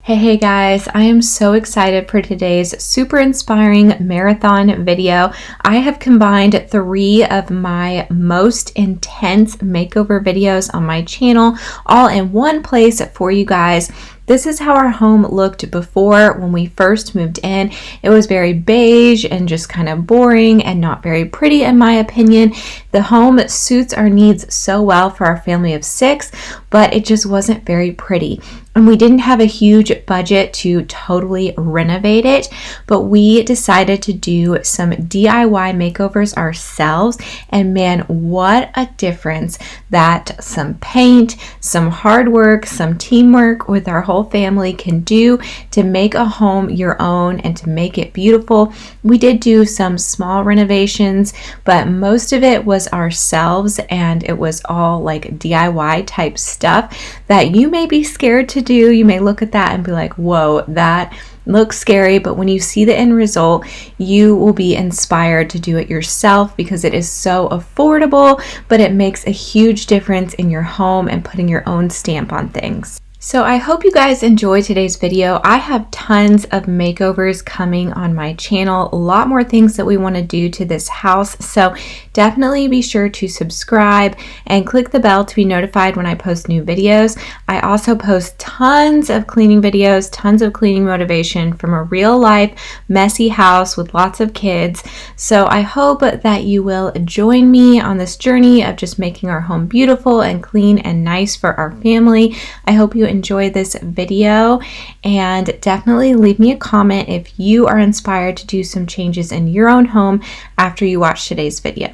Hey guys, I am so excited for today's super inspiring marathon video. I have combined 3 of my most intense makeover videos on my channel all in one place for you guys. This is how our home looked before when we first moved in. It was very beige and just kind of boring and not very pretty in my opinion. The home suits our needs so well for our family of 6, but it just wasn't very pretty. And we didn't have a huge budget to totally renovate it, but we decided to do some DIY makeovers ourselves. And man, what a difference that some paint, some hard work, some teamwork with our whole family can do to make a home your own and to make it beautiful. We did do some small renovations, but most of it was ourselves, and it was all like DIY type stuff that you may be scared to do. You may look at that and be like, whoa, that looks scary, but when you see the end result, you will be inspired to do it yourself because it is so affordable, but it makes a huge difference in your home and putting your own stamp on things. So I hope you guys enjoy today's video. I have tons of makeovers coming on my channel, a lot more things that we want to do to this house. So definitely be sure to subscribe and click the bell to be notified when I post new videos. I also post tons of cleaning videos, tons of cleaning motivation from a real life messy house with lots of kids. So I hope that you will join me on this journey of just making our home beautiful and clean and nice for our family. I hope you enjoy this video, and definitely leave me a comment if you are inspired to do some changes in your own home after you watch today's video.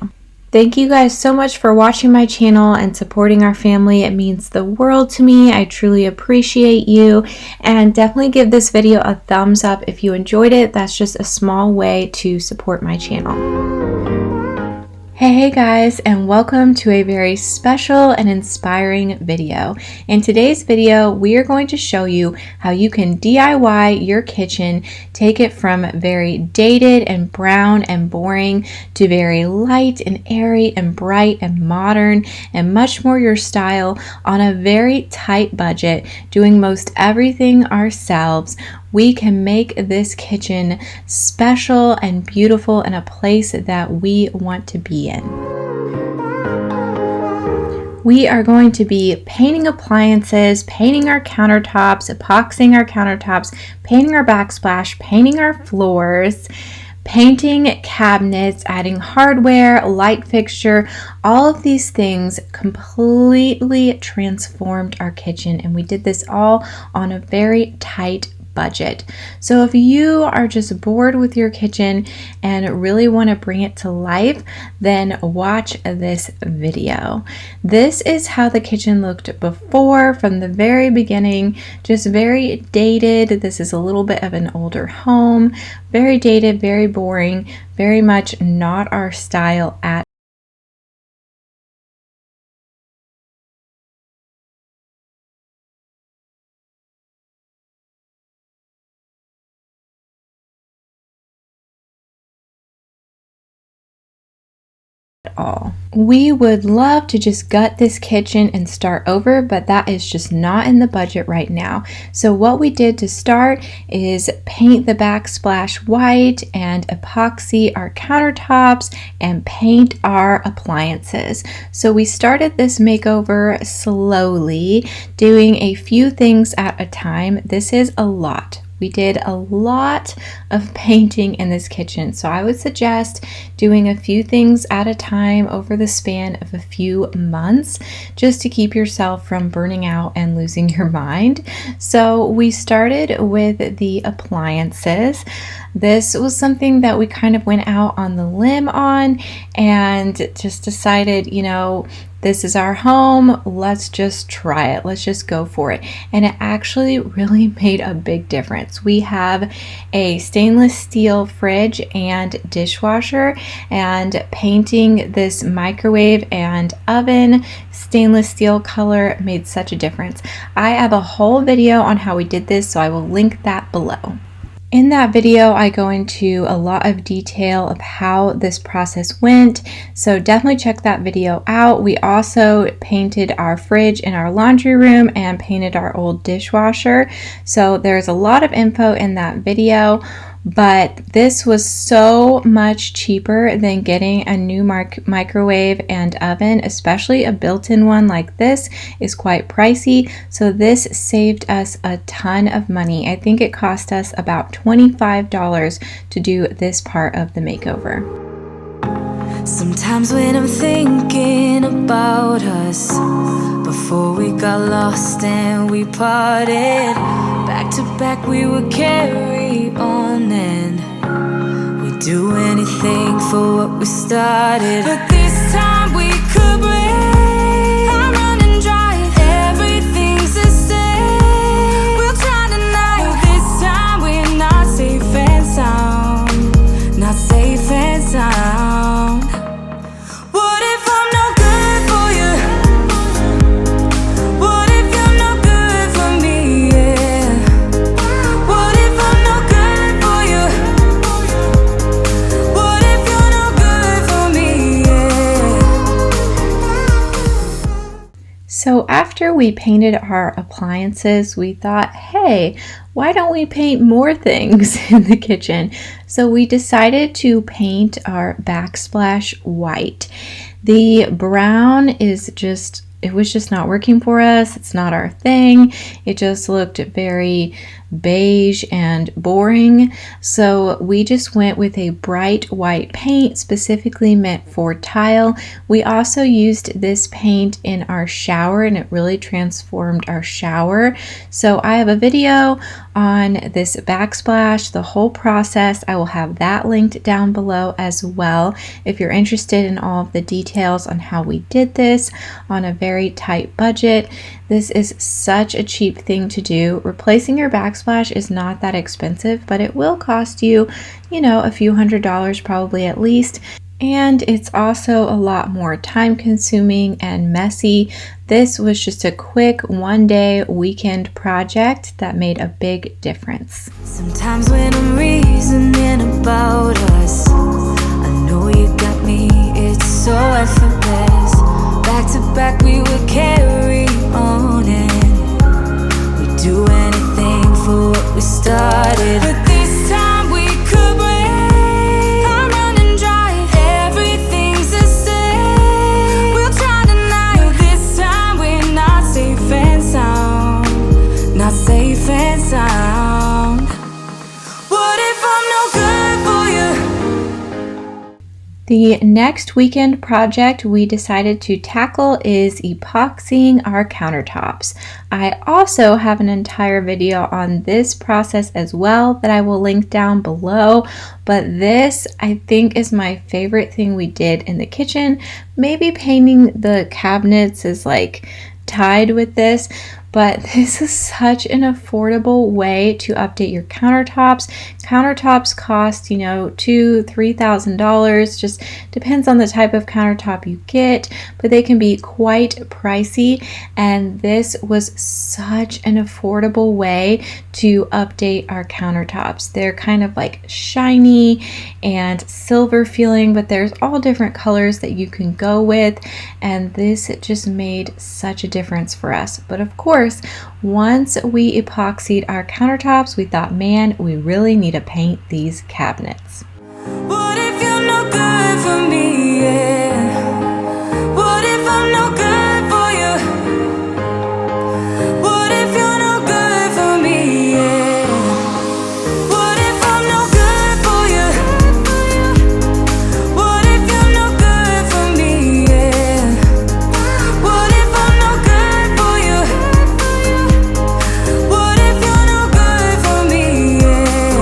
Thank you guys so much for watching my channel and supporting our family. It means the world to me. I truly appreciate you, and definitely give this video a thumbs up if you enjoyed it. That's just a small way to support my channel. Hey guys, and welcome to a very special and inspiring video. In today's video, we are going to show you how you can DIY your kitchen, take it from very dated and brown and boring to very light and airy and bright and modern and much more your style on a very tight budget, doing most everything ourselves. We can make this kitchen special and beautiful and a place that we want to be in. We are going to be painting appliances, painting our countertops, epoxying our countertops, painting our backsplash, painting our floors, painting cabinets, adding hardware, light fixture. All of these things completely transformed our kitchen, and we did this all on a very tight budget. So if you are just bored with your kitchen and really want to bring it to life, then watch this video. This is how the kitchen looked before, from the very beginning, just very dated. This is a little bit of an older home, very dated, very boring, very much not our style at all. We would love to just gut this kitchen and start over, but that is just not in the budget right now. So what we did to start is paint the backsplash white and epoxy our countertops and paint our appliances. So we started this makeover slowly, doing a few things at a time. This is a lot. We did a lot of painting in this kitchen, so I would suggest doing a few things at a time over the span of a few months, just to keep yourself from burning out and losing your mind. So we started with the appliances. This was something that we kind of went out on the limb on and just decided, you know, this is our home, let's just try it, let's just go for it. And it actually really made a big difference. We have a stainless steel fridge and dishwasher, and painting this microwave and oven stainless steel color made such a difference. I have a whole video on how we did this, so I will link that below. In that video, I go into a lot of detail of how this process went, so definitely check that video out. We also painted our fridge in our laundry room and painted our old dishwasher, so there's a lot of info in that video. But this was so much cheaper than getting a new microwave and oven, especially a built-in one like this is quite pricey. So this saved us a ton of money. I think it cost us about $25 to do this part of the makeover. Sometimes when I'm thinking about us, before we got lost and we parted, back to back we would carry on and we'd do anything for what we started. But this time we could break. I'm running dry, everything's the same. We'll try tonight, but this time we're not safe and sound. Not safe and sound. What if I'm no good for you? What if you're no good for me? Yeah. What if I'm no good for you? What if you're no good for me? Yeah. So after we painted our appliances, we thought, hey, why don't we paint more things in the kitchen? So we decided to paint our backsplash white. The brown is just, it was just not working for us. It's not our thing. It just looked very beige and boring. So we just went with a bright white paint specifically meant for tile. We also used this paint in our shower and it really transformed our shower. So I have a video on this backsplash, the whole process. I will have that linked down below as well if you're interested in all of the details on how we did this on a very tight budget. This is such a cheap thing to do. Replacing your backsplash is not that expensive, but it will cost you, you know, a few $100s probably at least. And it's also a lot more time consuming and messy. This was just a quick one-day weekend project that made a big difference. Sometimes when I'm reasoning about us, I know you got me, it's so effortless. Back to back we would carry on and we'd do anything for what we started. But this time we could break. I'm running dry, everything's the same. We'll try tonight, but this time we're not safe and sound. Not safe and sound. What if I'm no good for you? The next weekend project we decided to tackle is epoxying our countertops. I also have an entire video on this process as well that I will link down below, but this I think is my favorite thing we did in the kitchen. Maybe painting the cabinets is like tied with this, but this is such an affordable way to update your countertops. Countertops cost, you know, $2,000-$3,000, just depends on the type of countertop you get, but they can be quite pricey, and this was such an affordable way to update our countertops. They're kind of like shiny and silver feeling, but there's all different colors that you can go with, and this just made such a difference for us. But of course, once we epoxied our countertops, we thought, man, we really need to paint these cabinets. What if you're no good for me? Yeah. What if I'm no good for you? What if you're no good for me? Yeah. What if I'm no good for you? What if you're no good for me? Yeah. What if I'm no good for you? What if you're no good for me? Yeah.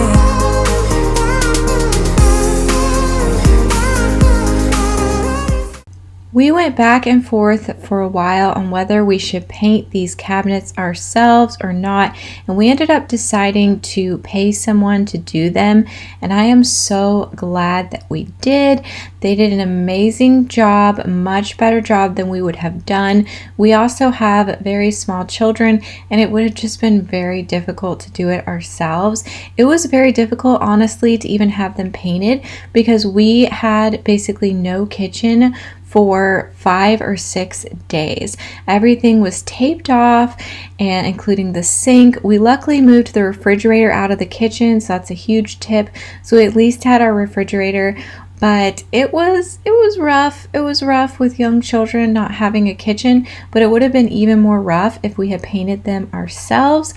went back and forth for a while on whether we should paint these cabinets ourselves or not, and we ended up deciding to pay someone to do them, and I am so glad that we did. They did an amazing job, much better job than we would have done. We also have very small children, and it would have just been very difficult to do it ourselves. It was very difficult, honestly, to even have them painted because we had basically no kitchen for 5 or 6 days. Everything was taped off, and including the sink. We luckily moved the refrigerator out of the kitchen, so that's a huge tip. So we at least had our refrigerator. But it was rough. It was rough with young children not having a kitchen, but it would have been even more rough if we had painted them ourselves.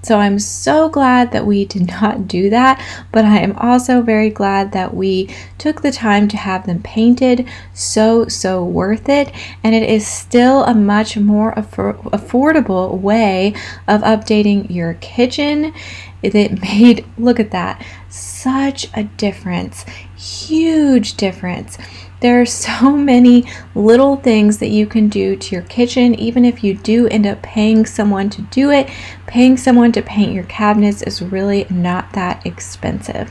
So I'm so glad that we did not do that, but I am also very glad that we took the time to have them painted. So worth it, and it is still a much more affordable way of updating your kitchen. It made, look at that, such a difference, huge difference. There are so many little things that you can do to your kitchen. Even if you do end up paying someone to do it, paying someone to paint your cabinets is really not that expensive.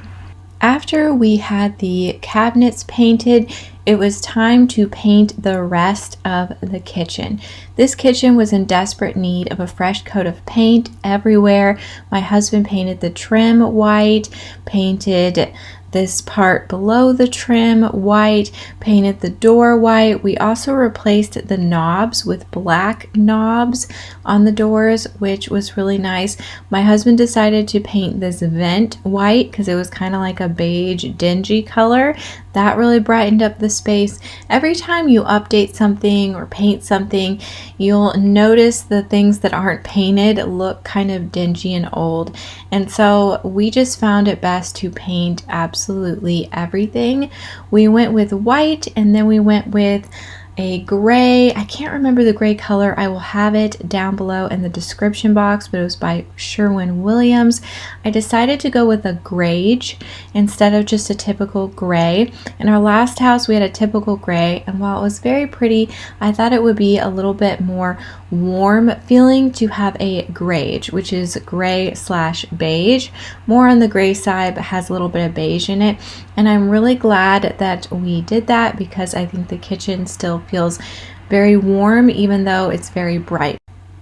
After we had the cabinets painted, it was time to paint the rest of the kitchen. This kitchen was in desperate need of a fresh coat of paint everywhere. My husband painted the trim white, painted this part below the trim white, painted the door white. We also replaced the knobs with black knobs on the doors, which was really nice. My husband decided to paint this vent white because it was kind of like a beige, dingy color. That really brightened up the space. Every time you update something or paint something, you'll notice the things that aren't painted look kind of dingy and old. And so we just found it best to paint absolutely everything. We went with white, and then we went with a gray. I can't remember the gray color. I will have it down below in the description box, but it was by Sherwin Williams. I decided to go with a grage instead of just a typical gray. In our last house, we had a typical gray, and while it was very pretty, I thought it would be a little bit more warm feeling to have a grage, which is gray/beige, more on the gray side, but has a little bit of beige in it. And I'm really glad that we did that because I think the kitchen still feels very warm even though it's very bright.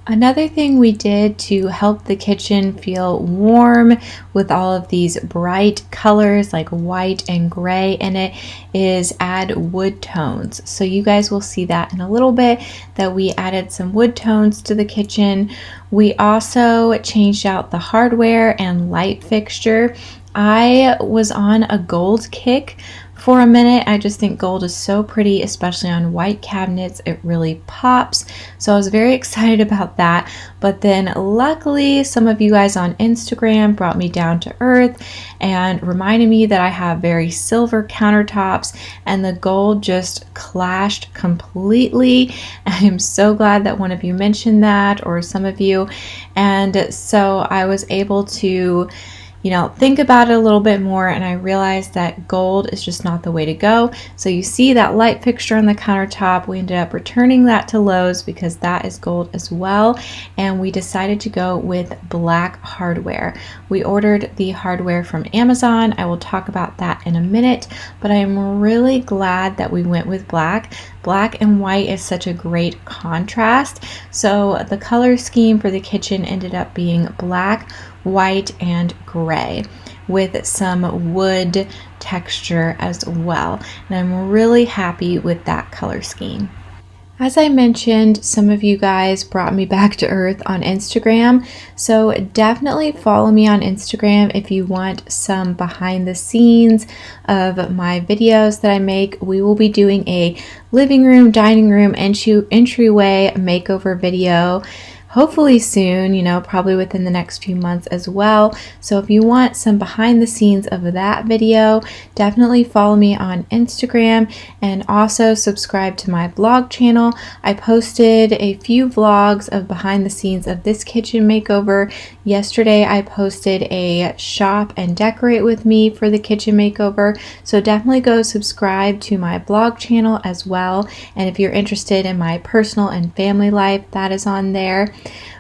Another thing we did to help the kitchen feel warm with all of these bright colors like white and gray in it is add wood tones. So you guys will see that in a little bit, that we added some wood tones to the kitchen. We also changed out the hardware and light fixture. I was on a gold kick for a minute. I just think gold is so pretty, especially on white cabinets. It really pops. So I was very excited about that. But then luckily, some of you guys on Instagram brought me down to earth and reminded me that I have very silver countertops, and the gold just clashed completely. I am so glad that one of you mentioned that, or some of you. And so I was able to think about it a little bit more, and I realized that gold is just not the way to go. So you see that light fixture on the countertop, we ended up returning that to Lowe's because that is gold as well, and we decided to go with black hardware. We ordered the hardware from Amazon. I will talk about that in a minute, but I'm really glad that we went with black. Black and white is such a great contrast. So the color scheme for the kitchen ended up being black, white, and gray with some wood texture as well. And I'm really happy with that color scheme. As I mentioned, some of you guys brought me back to earth on Instagram, so definitely follow me on Instagram if you want some behind the scenes of my videos that I make. We will be doing a living room, dining room, entryway makeover video hopefully soon, probably within the next few months as well. So if you want some behind the scenes of that video, definitely follow me on Instagram and also subscribe to my vlog channel. I posted a few vlogs of behind the scenes of this kitchen makeover. Yesterday I posted a shop and decorate with me for the kitchen makeover, so definitely go subscribe to my vlog channel as well. And if you're interested in my personal and family life, that is on there.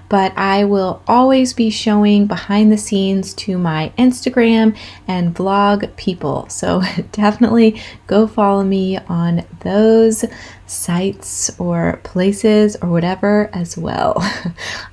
But I will always be showing behind the scenes to my Instagram and vlog people. So definitely go follow me on those sites or places or whatever as well.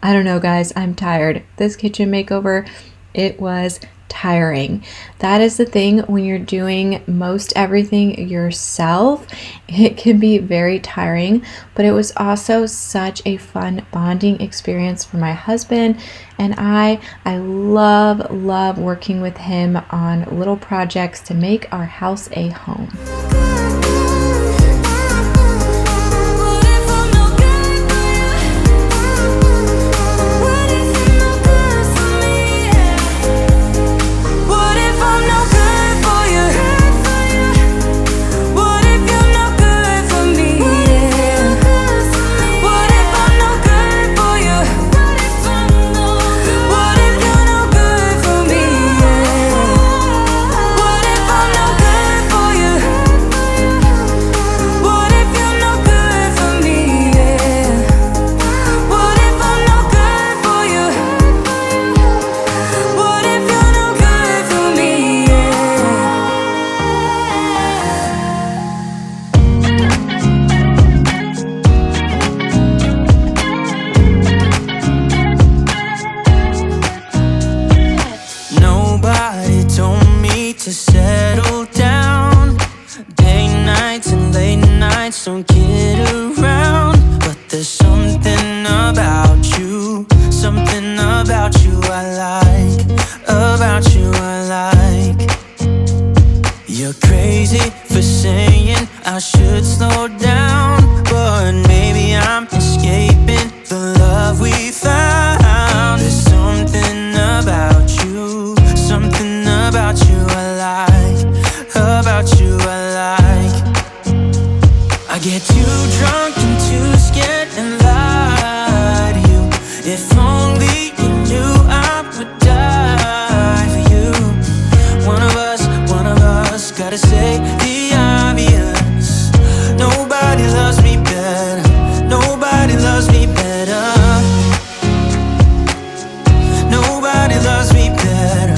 I don't know, guys, I'm tired. This kitchen makeover, it was tiring. That is the thing when you're doing most everything yourself. It can be very tiring, but it was also such a fun bonding experience for my husband and I love working with him on little projects to make our house a home. Don't get around, but there's something about you I like. You're crazy for saying I should slow down, but maybe I'm escaping the love we found. There's something about you I like. I get too drunk and too scared and lie to you. If only you knew I would die for you. One of us gotta say the obvious. Nobody loves me better. Nobody loves me better. Nobody loves me better.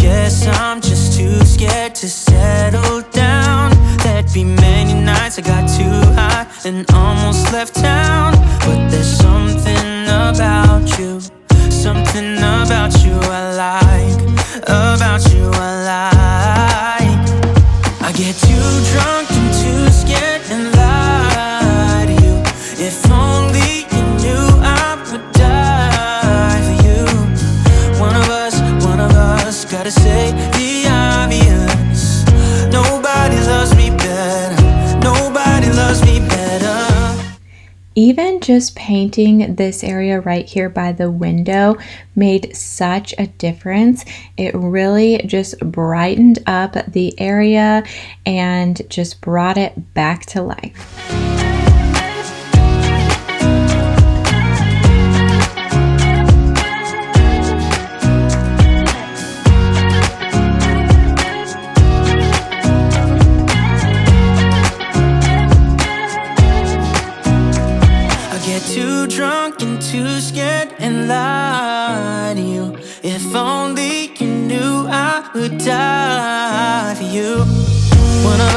Guess I'm just too scared to settle down. There'd be many nights I got too high and almost left town. But there's something about you I like. I get too drunk and too scared and lie to you. If only you knew I would die for you. One of us gotta say the obvious. Nobody loves me better. Nobody loves me better. Even just painting this area right here by the window made such a difference. It really just brightened up the area and just brought it back to life. Too drunk and too scared and lie to you. If only you knew I would die for you. One of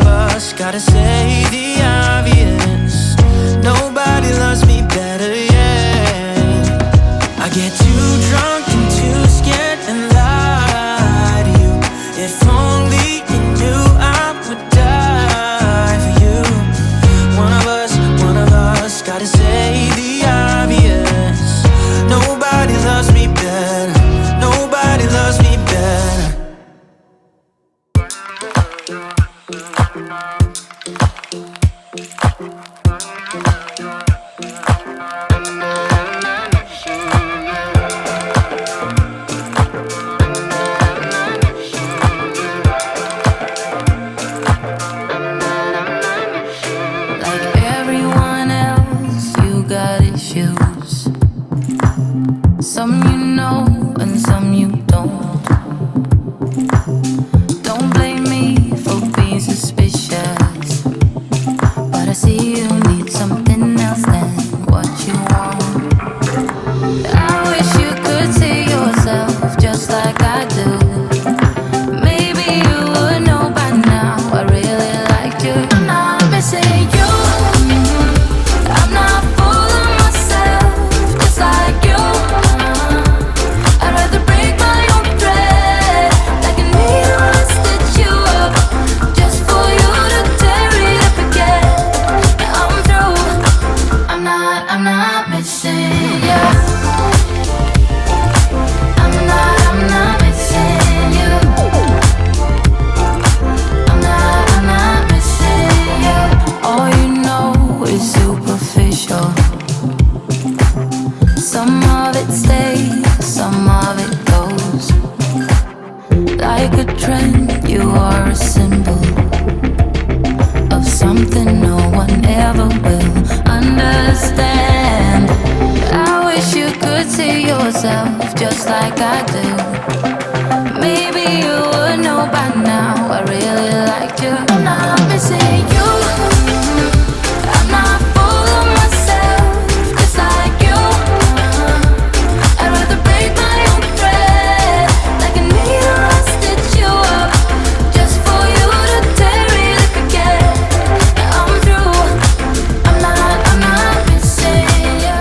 us gotta say the obvious. Nobody loves me better, yeah. I get too drunk and too scared and lie to you. If only you knew I would die for you. One of us gotta say the obvious. Nobody loves me better. Nobody loves me better. choose. Some you know and some you don't. Don't blame me for being suspicious, but I see you need something else than what you want. I wish you could see yourself just like I do. Maybe you would know by now I really liked you. I'm not missing you. I'm not fooling myself just like you. I'd rather break my own thread like a needle and stitch you up just for you to tear it up again. I'm through. I'm not missing you. I'm not missing you. I'm not missing you. All you know is superficial. Some of it stays, some of it goes. Like a trend, you are a symbol of something no one ever will understand. I wish you could see yourself just like I do. Maybe you would know by now I really liked you. I'm not missing you. I'm not fooling myself just like you. I'd rather break my own thread like a needle and stitch you up just for you to tear it up again. I'm through. I'm not missing you.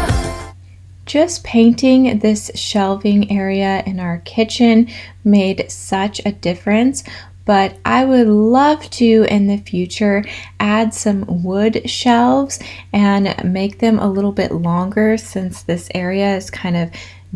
Just painting this shelving area in our kitchen made such a difference, but I would love to in the future add some wood shelves and make them a little bit longer since this area is kind of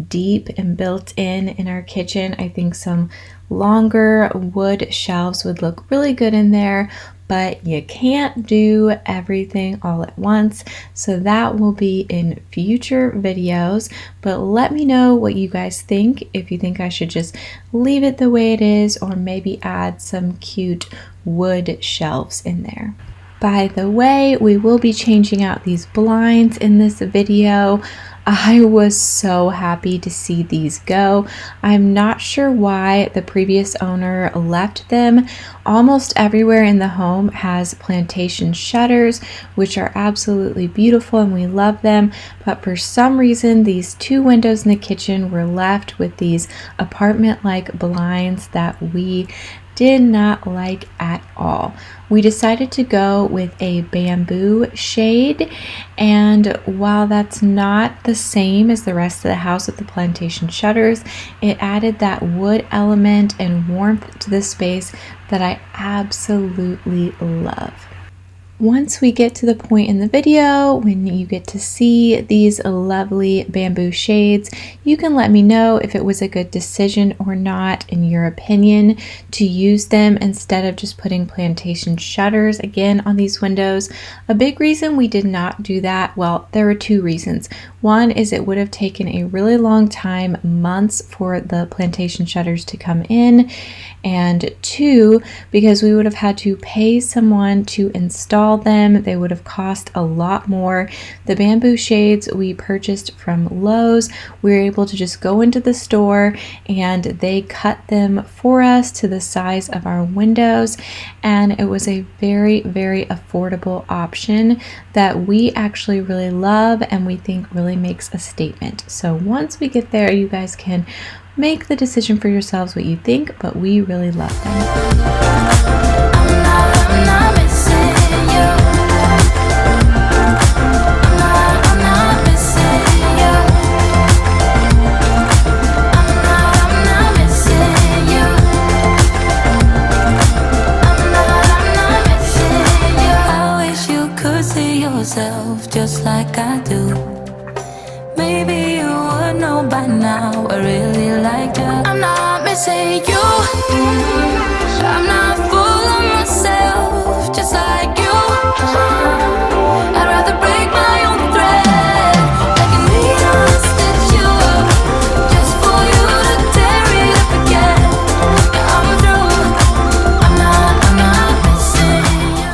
deep and built in our kitchen. I think some longer wood shelves would look really good in there, but you can't do everything all at once, so that will be in future videos. But let me know what you guys think, if you think I should just leave it the way it is or maybe add some cute wood shelves in there. By the way, we will be changing out these blinds in this video. I was so happy to see these go. I'm not sure why the previous owner left them. Almost everywhere in the home has plantation shutters, which are absolutely beautiful and we love them. But for some reason, these two windows in the kitchen were left with these apartment-like blinds that we did not like at all. We decided to go with a bamboo shade, and while that's not the same as the rest of the house with the plantation shutters, it added that wood element and warmth to the space that I absolutely love. Once we get to the point in the video when you get to see these lovely bamboo shades, you can let me know if it was a good decision or not in your opinion to use them instead of just putting plantation shutters again on these windows. A big reason we did not do that, well, there were two reasons. One is it would have taken a really long time, months, for the plantation shutters to come in, and two, because we would have had to pay someone to install them. They would have cost a lot more. The bamboo shades we purchased from Lowe's, we were able to just go into the store and they cut them for us to the size of our windows, and it was a very, very affordable option that we actually really love and we think really makes a statement. So once we get there, you guys can make the decision for yourselves what you think, but we really love them. I'm not missing you. I'm not missing you. I'm not missing you. I'm not missing you. I wish you could see yourself just like I do. Maybe you would know by now I really like you. I'm not missing you. I'm not fooling myself just like you. I'd rather break my own thread like a needle and stitch you up just for you to tear it up again. I'm through. I'm not missing you.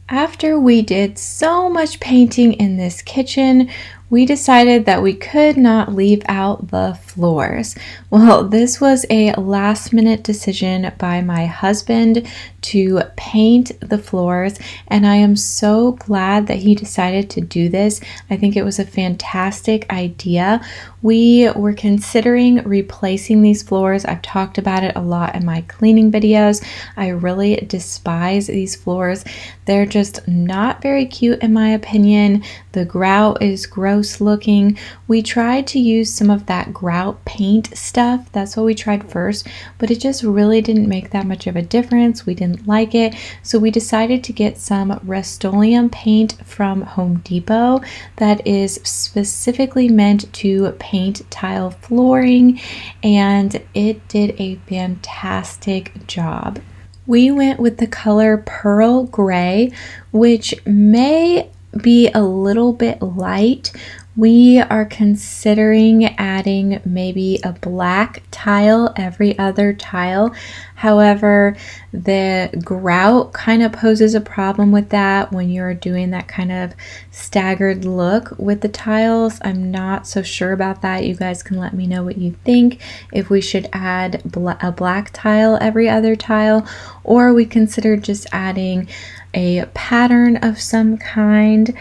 After we did so much painting in this kitchen, we decided that we could not leave out the floors. Well, this was a last-minute decision by my husband to paint the floors, and I am so glad that he decided to do this. I think it was a fantastic idea. We were considering replacing these floors. I've talked about it a lot in my cleaning videos. I really despise these floors. They're just not very cute in my opinion. The grout is gross looking. We tried to use some of that grout paint stuff. That's what we tried first, but it just really didn't make that much of a difference. We didn't like it, so we decided to get some Rust-Oleum paint from Home Depot that is specifically meant to paint tile flooring, and it did a fantastic job. We went with the color Pearl Gray, which may be a little bit light. We are considering adding maybe a black tile every other tile. However, the grout kind of poses a problem with that when you're doing that kind of staggered look with the tiles. I'm not so sure about that. You guys can let me know what you think, if we should add a black tile every other tile, or we consider just adding a pattern of some kind.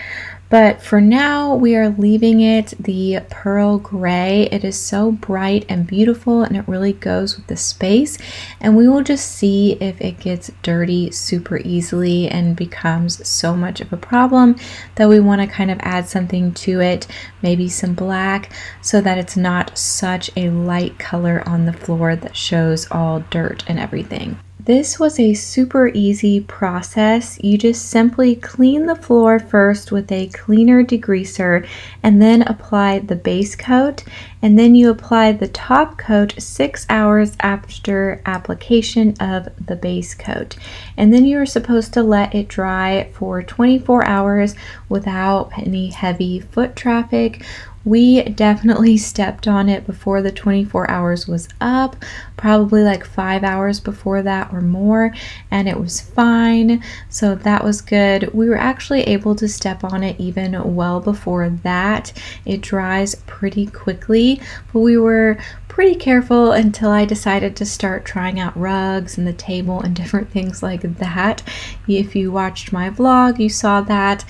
But for now, we are leaving it the pearl gray. It is so bright and beautiful, and it really goes with the space. And we will just see if it gets dirty super easily and becomes so much of a problem that we want to kind of add something to it, maybe some black, so that it's not such a light color on the floor that shows all dirt and everything. This was a super easy process. You just simply clean the floor first with a cleaner degreaser and then apply the base coat, and then you apply the top coat 6 hours after application of the base coat. And then you're supposed to let it dry for 24 hours without any heavy foot traffic. We definitely stepped on it before the 24 hours was up, probably like 5 hours before that or more, and it was fine, so that was good. We were actually able to step on it even well before that. It dries pretty quickly, but we were pretty careful until I decided to start trying out rugs and the table and different things like that. If you watched my vlog, you saw that.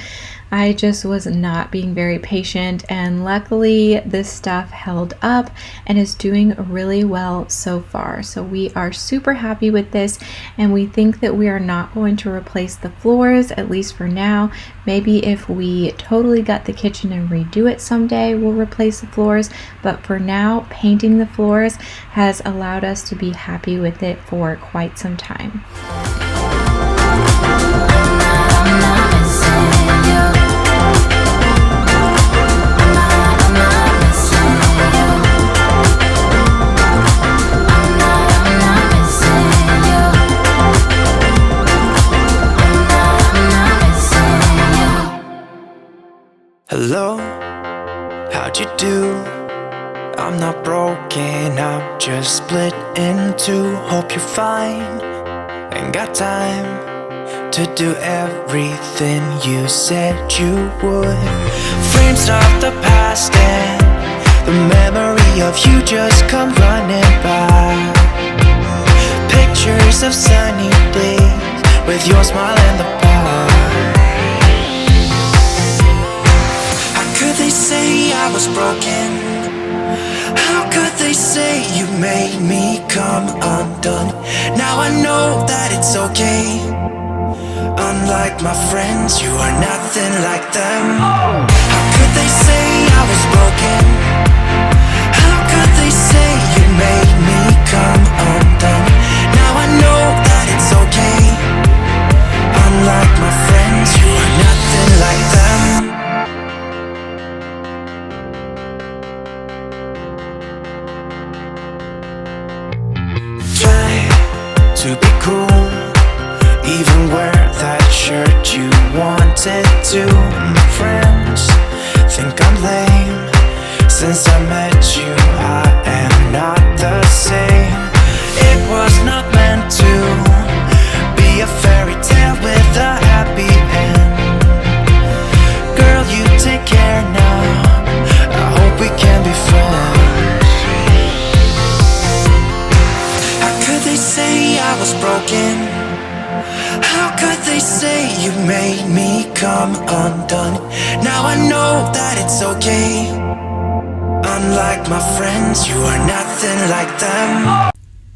I just was not being very patient, and luckily this stuff held up and is doing really well so far. So we are super happy with this, and we think that we are not going to replace the floors, at least for now. Maybe if we totally gut the kitchen and redo it someday, we'll replace the floors, but for now, painting the floors has allowed us to be happy with it for quite some time. Hello, how'd you do? I'm not broken, I'm just split in two. Hope you're fine, ain't got time to do everything you said you would. Frames of the past and the memory of you just come running by. Pictures of sunny days with your smile in the bar. They say I was broken. How could they say you made me come undone? Now I know that it's okay. Unlike my friends, you are nothing like them. How could they say I was broken? How could they say you made me come undone? Now I know that it's okay. Unlike my friends, you are nothing like them. To be cool, even wear that shirt you wanted to. My friends think I'm lame. Since I met you, I am not the same. It was not meant to be a fairy tale with a happy end. Girl, you take care now. they say you made me come undone? Now I know that it's okay. Unlike my friends, you are nothing like them.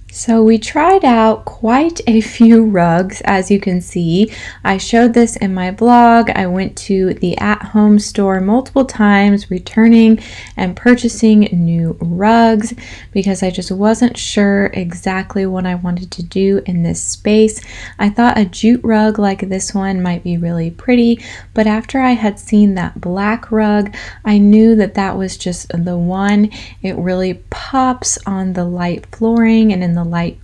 So we tried out quite a few rugs, as you can see. I showed this in my blog. I went to the at-home store multiple times, returning and purchasing new rugs because I just wasn't sure exactly what I wanted to do in this space. I thought a jute rug like this one might be really pretty, but after I had seen that black rug, I knew that that was just the one. It really pops on the light flooring and in the light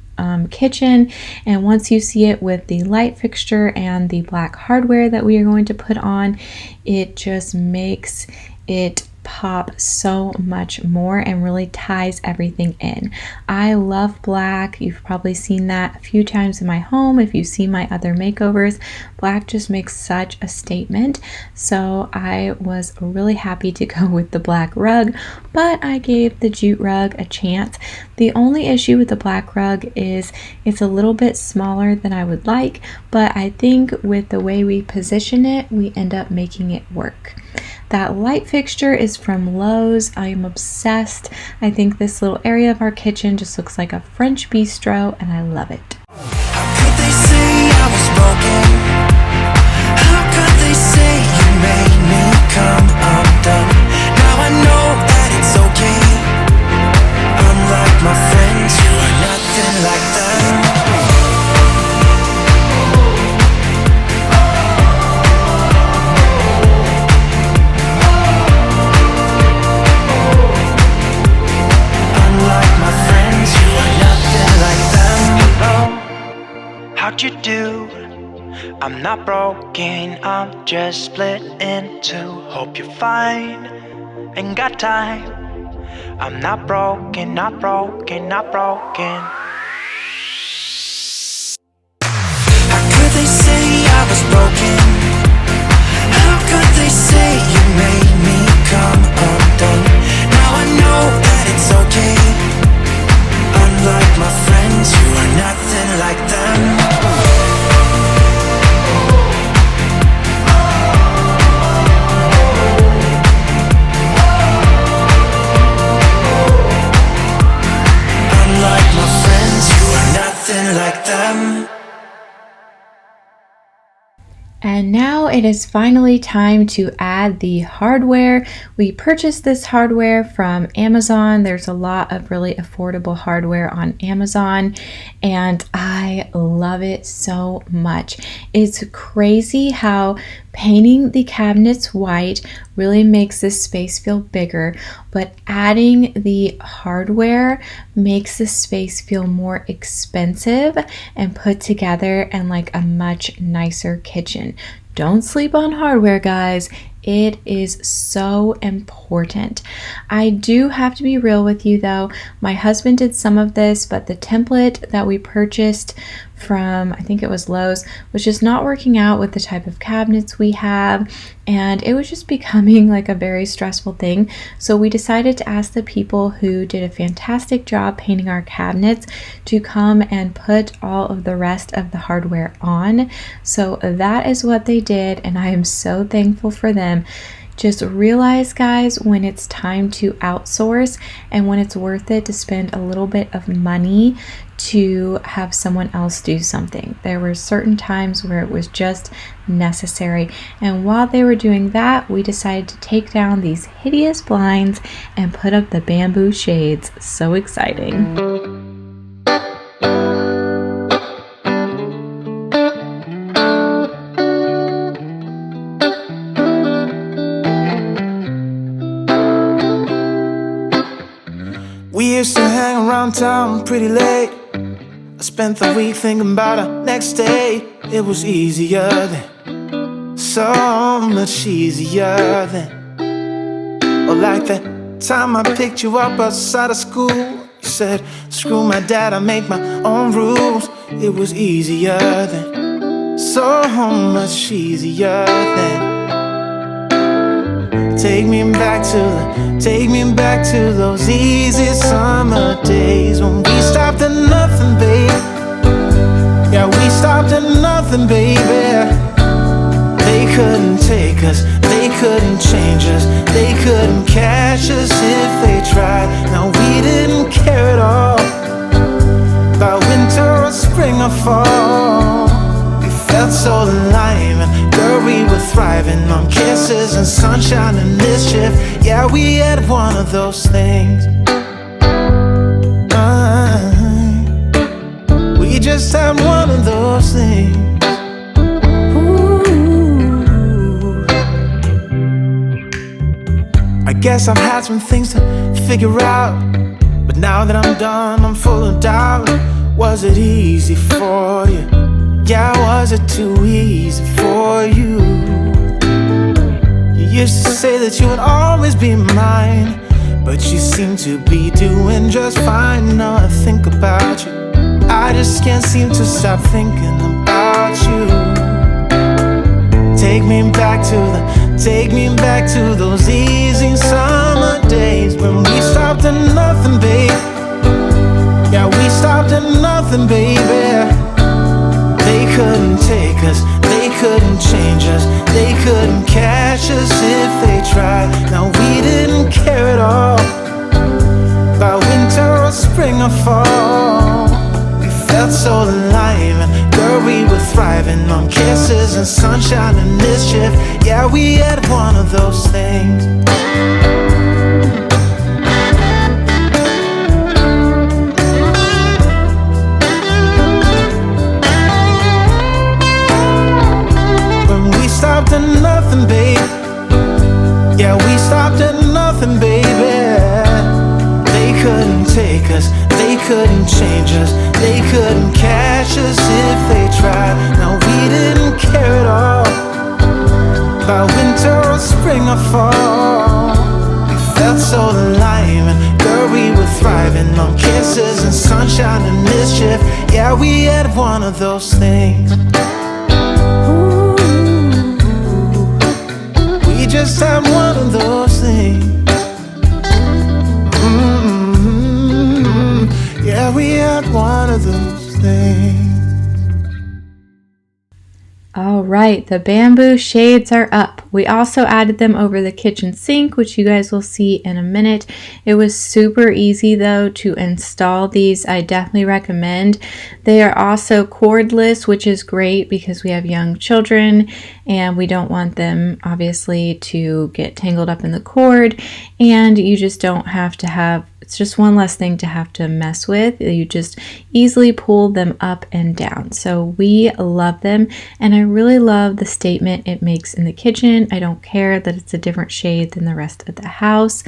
kitchen, and once you see it with the light fixture and the black hardware that we are going to put on, it just makes it pop so much more and really ties everything in. I love black. You've probably seen that a few times in my home. If you see my other makeovers, black just makes such a statement. So I was really happy to go with the black rug, but I gave the jute rug a chance. The only issue with the black rug is it's a little bit smaller than I would like, but I think with the way we position it, we end up making it work. That light fixture is from Lowe's. I am obsessed. I think this little area of our kitchen just looks like a French bistro, and I love it. How could they say I was broken? How could they say you made me come undone? Now I know that it's okay. Unlike my friends, you are nothing like them. How'd you do? I'm not broken, I'm just split in two. Hope you're fine, ain't got time. I'm not broken, not broken, not broken. How could they say I was broken? How could they say you made me come undone? Now I know that it's okay. Unlike my friends, you are nothing like them. Unlike my friends, you are nothing like them. And now it is finally time to add the hardware. We purchased this hardware from Amazon. There's a lot of really affordable hardware on Amazon, and I love it so much. It's crazy how painting the cabinets white really makes this space feel bigger, but adding the hardware makes the space feel more expensive and put together and like a much nicer kitchen. Don't sleep on hardware, guys. It is so important. I do have to be real with you though. My husband did some of this, but the template that we purchased from, I think it was Lowe's, was just not working out with the type of cabinets we have, and it was just becoming like a very stressful thing. So we decided to ask the people who did a fantastic job painting our cabinets to come and put all of the rest of the hardware on. So that is what they did, and I am so thankful for them. Just realize, guys, when it's time to outsource and when it's worth it to spend a little bit of money to have someone else do something. There were certain times where it was just necessary. And while they were doing that, we decided to take down these hideous blinds and put up the bamboo shades. So exciting. We used to hang around town pretty late. I spent the week thinking about our next day. It was easier then, so much easier then. Or like that time I picked you up outside of school. You said, screw my dad, I make my own rules. It was easier then, so much easier then. Take me back to those easy summer days when we stopped at nothing, babe. Yeah, Yeah, we stopped at nothing, baby. They couldn't take us, they couldn't change us, they couldn't catch us if they tried. No, we didn't care at all about winter or spring or fall. We felt so alive, and girl, we were thriving on kisses and sunshine and mischief. Yeah, we had one of those things. We just had one of those things. I guess I've had some things to figure out, but now that I'm done, I'm full of doubt. Was it easy for you? Yeah, was it too easy for you? You used to say that you would always be mine, but you seem to be doing just fine. Now I think about you, I just can't seem to stop thinking about you. Take me back to those easy summer days when we stopped at nothing, babe. Yeah, we stopped at nothing, baby. They couldn't take us, they couldn't change us, they couldn't catch us if they tried. Now we didn't care at all about winter or spring or fall. We felt so alive, and girl, we were thriving on kisses and sunshine and mischief. Yeah, we had one of those things. When we stopped at nothing, babe. Yeah, we stopped at nothing, baby. They couldn't take us, they couldn't change us, they couldn't catch us if they tried. Now we didn't care at all about winter or spring or fall. We felt so alive, and girl, we were thriving on kisses and sunshine and mischief. Yeah, we had one of those things. We just had one of those things. Yeah, we had one of those things. All right, the bamboo shades are up. We also added them over the kitchen sink, which you guys will see in a minute. It was super easy though to install these. I definitely recommend. They are also cordless, which is great because we have young children and we don't want them obviously to get tangled up in the cord, and you just don't have to have, it's just one less thing to have to mess with. You just easily pull them up and down. So we love them, and I really love the statement it makes in the kitchen. I don't care that it's a different shade than the rest of the house.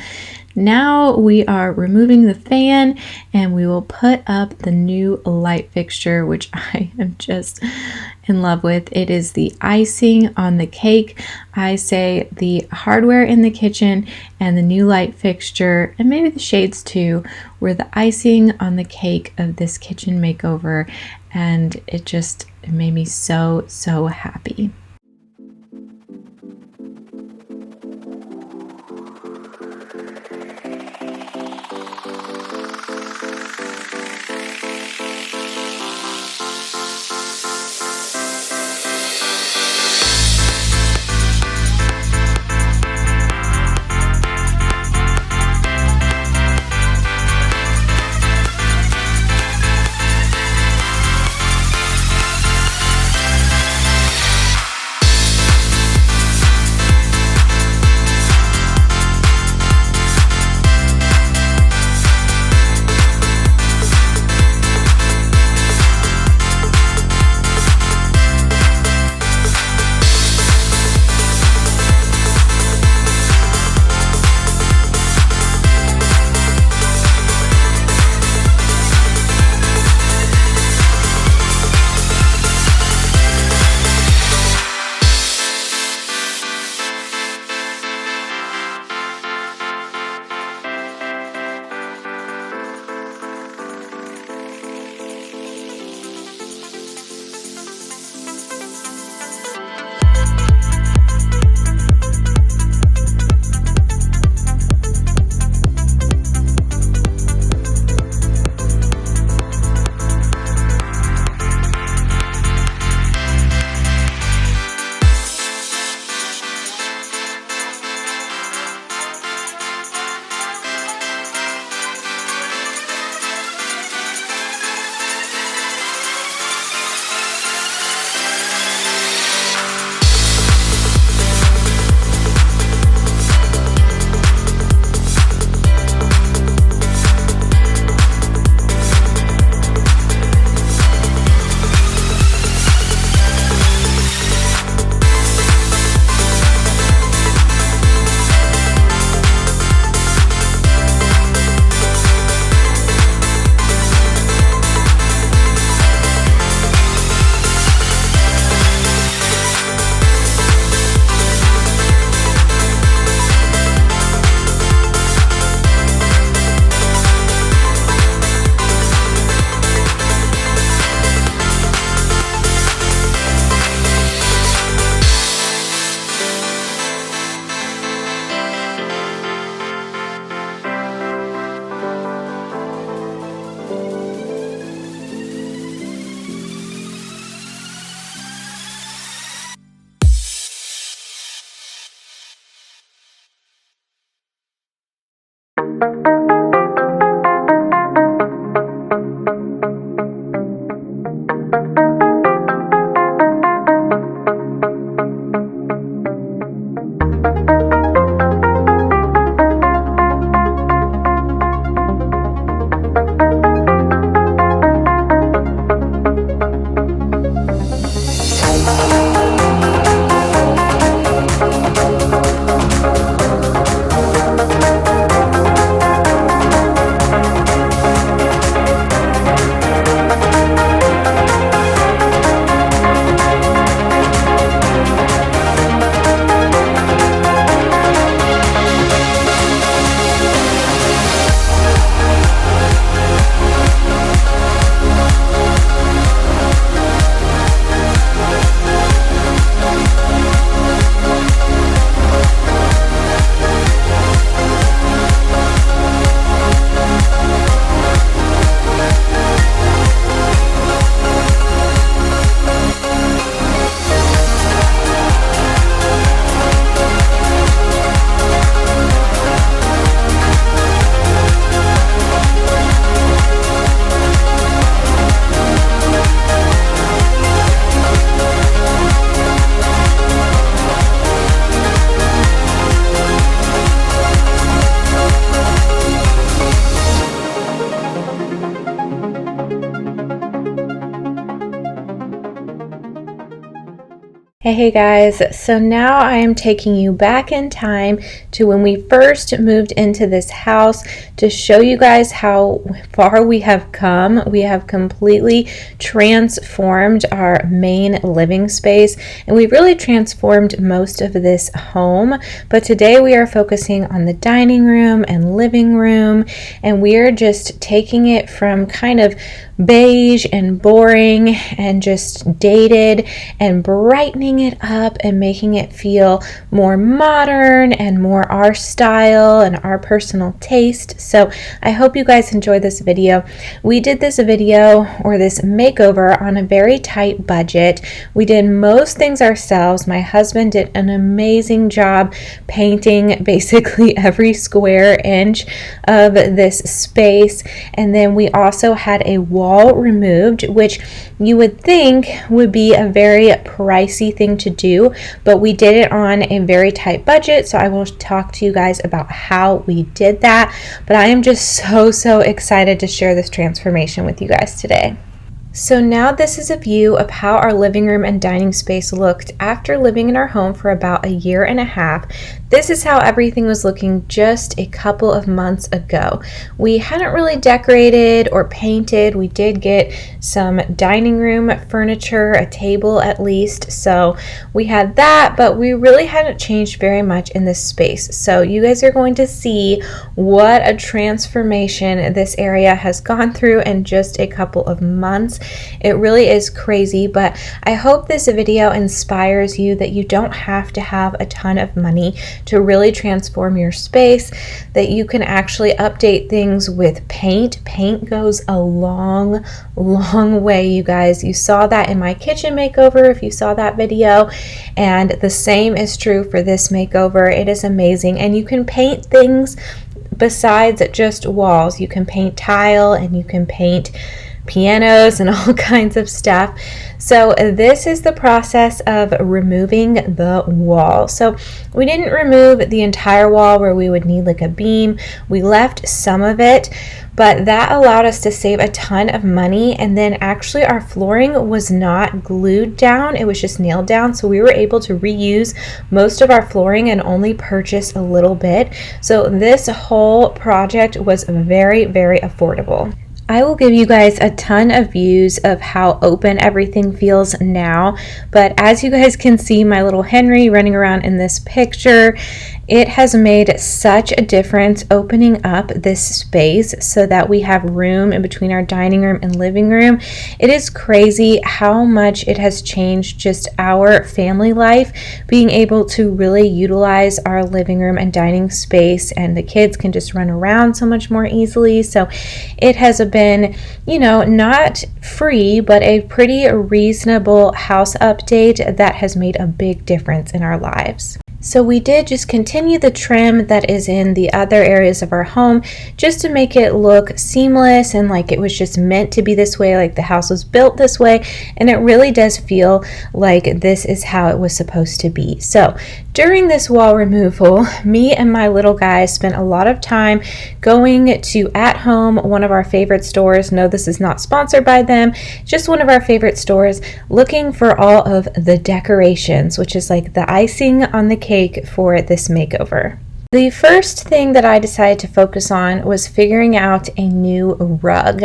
Now we are removing the fan, and we will put up the new light fixture, which I am just in love with. It is the icing on the cake. I say the hardware in the kitchen and the new light fixture, and maybe the shades too, were the icing on the cake of this kitchen makeover, and it made me so happy. Hey guys, so now I am taking you back in time to when we first moved into this house to show you guys how far we have come. We have completely transformed our main living space, and we've really transformed most of this home. But today we are focusing on the dining room and living room, and we are just taking it from kind of beige and boring and just dated and brightening it up and making it feel more modern and more our style and our personal taste. So I hope you guys enjoy this video. We did this video or this makeover on a very tight budget. We did most things ourselves. My husband did an amazing job painting basically every square inch of this space, and then we also had a wall removed, which you would think would be a very pricey thing to do, but we did it on a very tight budget, so I will talk to you guys about how we did that. But I am just so excited to share this transformation with you guys today. So now this is a view of how our living room and dining space looked after living in our home for about a year and a half. This is how everything was looking just a couple of months ago. We hadn't really decorated or painted. We did get some dining room furniture, a table at least. So we had that, but we really hadn't changed very much in this space. So you guys are going to see what a transformation this area has gone through in just a couple of months. It really is crazy, but I hope this video inspires you that you don't have to have a ton of money to really transform your space, that you can actually update things with paint. Paint goes a long way, you guys. You saw that in my kitchen makeover if you saw that video, and the same is true for this makeover. It is amazing, and you can paint things besides just walls. You can paint tile and you can paint pianos and all kinds of stuff. So this is the process of removing the wall. So we didn't remove the entire wall where we would need like a beam. We left some of it, but that allowed us to save a ton of money. And then actually our flooring was not glued down, it was just nailed down. So we were able to reuse most of our flooring and only purchase a little bit. So this whole project was very affordable. I will give you guys a ton of views of how open everything feels now, but as you guys can see my little Henry running around in this picture, it has made such a difference opening up this space so that we have room in between our dining room and living room. It is crazy how much it has changed just our family life, being able to really utilize our living room and dining space, and the kids can just run around so much more easily. So it has been, you know, not free, but a pretty reasonable house update that has made a big difference in our lives. So we did just continue the trim that is in the other areas of our home just to make it look seamless and like it was just meant to be this way, like the house was built this way, and it really does feel like this is how it was supposed to be. So during this wall removal, me and my little guy spent a lot of time going to At Home, one of our favorite stores. No, this is not sponsored by them, just one of our favorite stores, looking for all of the decorations, which is like the icing on the cake for this makeover. The first thing that I decided to focus on was figuring out a new rug.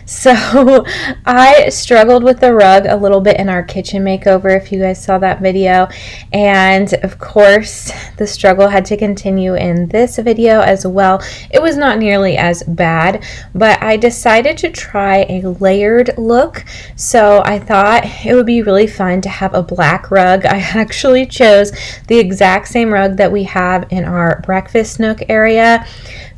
So I struggled with the rug a little bit in our kitchen makeover, if you guys saw that video. And of course, the struggle had to continue in this video as well. It was not nearly as bad, but I decided to try a layered look. So I thought it would be really fun to have a black rug. I actually chose the exact same rug that we have in our breakfast nook area,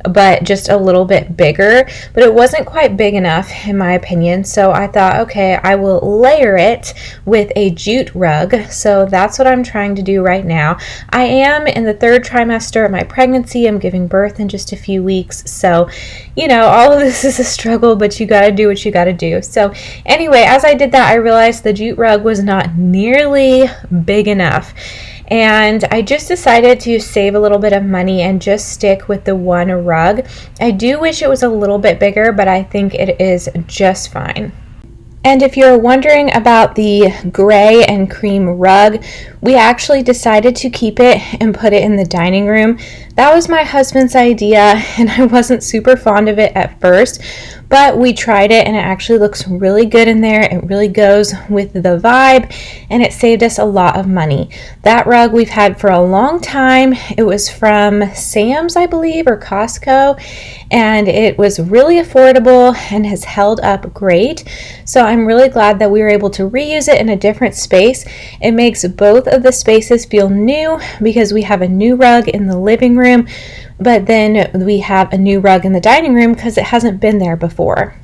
but just a little bit bigger, but it wasn't quite big enough in my opinion. So I thought, okay, I will layer it with a jute rug. So that's what I'm trying to do right now. I am in the 3rd trimester of my pregnancy. I'm giving birth in just a few weeks. So, you know, all of this is a struggle, but you got to do what you got to do. So anyway, as I did that, I realized the jute rug was not nearly big enough. And I just decided to save a little bit of money and just stick with the one rug. I do wish it was a little bit bigger, but I think it is just fine. And if you're wondering about the gray and cream rug, we actually decided to keep it and put it in the dining room. That was my husband's idea, and I wasn't super fond of it at first, but we tried it and it actually looks really good in there. It really goes with the vibe, and it saved us a lot of money. That rug we've had for a long time. It was from Sam's, I believe, or Costco, and it was really affordable and has held up great. So I'm really glad that we were able to reuse it in a different space. It makes both of the spaces feel new because we have a new rug in the living room, but then we have a new rug in the dining room because it hasn't been there before.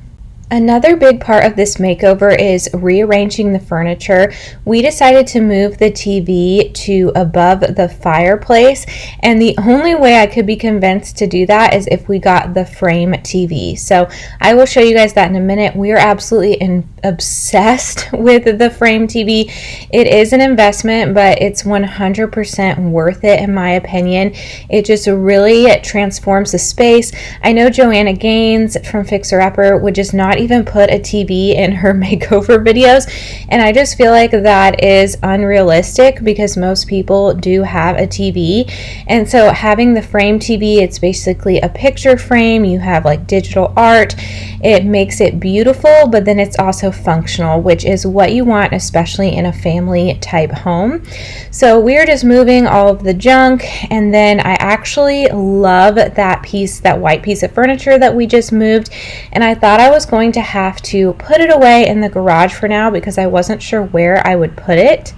Another big part of this makeover is rearranging the furniture. We decided to move the TV to above the fireplace, and the only way I could be convinced to do that is if we got the frame TV. So I will show you guys that in a minute. We are absolutely obsessed with the frame TV. It is an investment, but it's 100% worth it in my opinion. It just really transforms the space. I know Joanna Gaines from Fixer Upper would just not even put a TV in her makeover videos, and I just feel like that is unrealistic because most people do have a TV. And so having the frame TV, it's basically a picture frame. You have like digital art. It makes it beautiful, but then it's also functional, which is what you want, especially in a family type home. So we're just moving all of the junk, and then I actually love that piece, that white piece of furniture that we just moved, and I thought I was going to have to put it away in the garage for now because I wasn't sure where I would put it.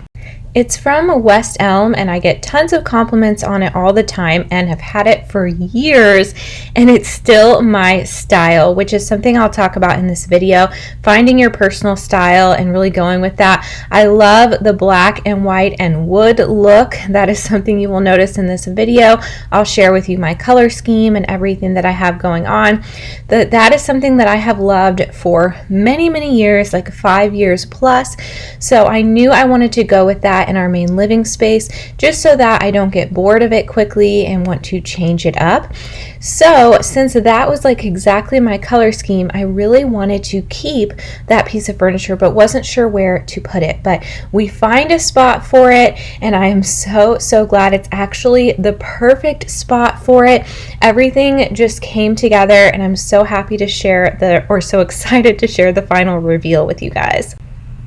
It's from West Elm, and I get tons of compliments on it all the time and have had it for years, and it's still my style, which is something I'll talk about in this video, finding your personal style and really going with that. I love the black and white and wood look. That is something you will notice in this video. I'll share with you my color scheme and everything that I have going on. That is something that I have loved for many, many years, like 5 years plus. So I knew I wanted to go with that in our main living space, just so that I don't get bored of it quickly and want to change it up. So since that was like exactly my color scheme, I really wanted to keep that piece of furniture, but wasn't sure where to put it. But we find a spot for it, and I am so glad. It's actually the perfect spot for it. Everything just came together, and I'm so happy to share so excited to share the final reveal with you guys.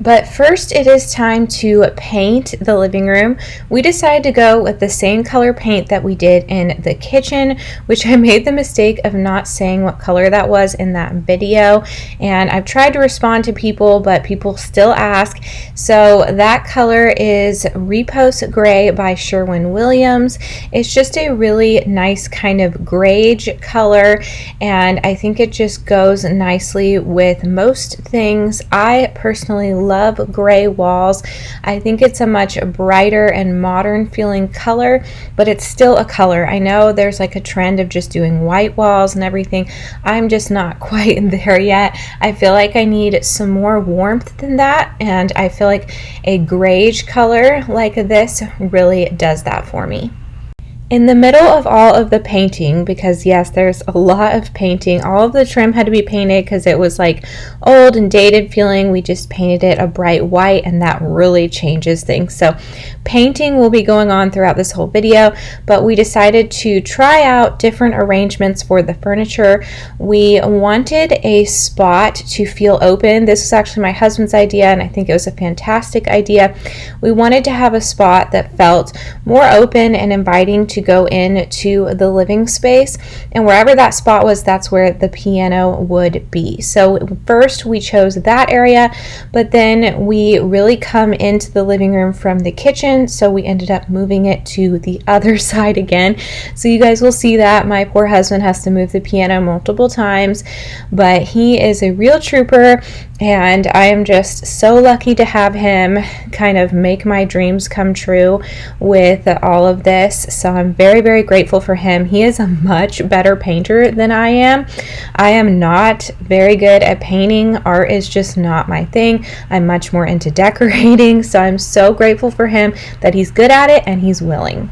But first, it is time to paint the living room. We decided to go with the same color paint that we did in the kitchen, which I made the mistake of not saying what color that was in that video. And I've tried to respond to people, but people still ask. So that color is Repose Gray by Sherwin Williams. It's just a really nice kind of grayish color, and I think it just goes nicely with most things. I personally love love gray walls. I think it's a much brighter and modern feeling color, but it's still a color. I know there's like a trend of just doing white walls and everything. I'm just not quite there yet. I feel like I need some more warmth than that, and I feel like a grayish color like this really does that for me. In the middle of all of the painting, because yes, there's a lot of painting, all of the trim had to be painted because it was like old and dated feeling. We just painted it a bright white, and that really changes things. So painting will be going on throughout this whole video, but we decided to try out different arrangements for the furniture. We wanted a spot to feel open. This was actually my husband's idea, and I think it was a fantastic idea. We wanted to have a spot that felt more open and inviting to go into the living space, and wherever that spot was, that's where the piano would be. So first we chose that area, but then we really come into the living room from the kitchen, so we ended up moving it to the other side again. So you guys will see that my poor husband has to move the piano multiple times, but he is a real trooper, and I am just so lucky to have him kind of make my dreams come true with all of this. So I'm very, very grateful for him. He is a much better painter than I am. I am not very good at painting. Art is just not my thing. I'm much more into decorating. So I'm so grateful for him that he's good at it and he's willing.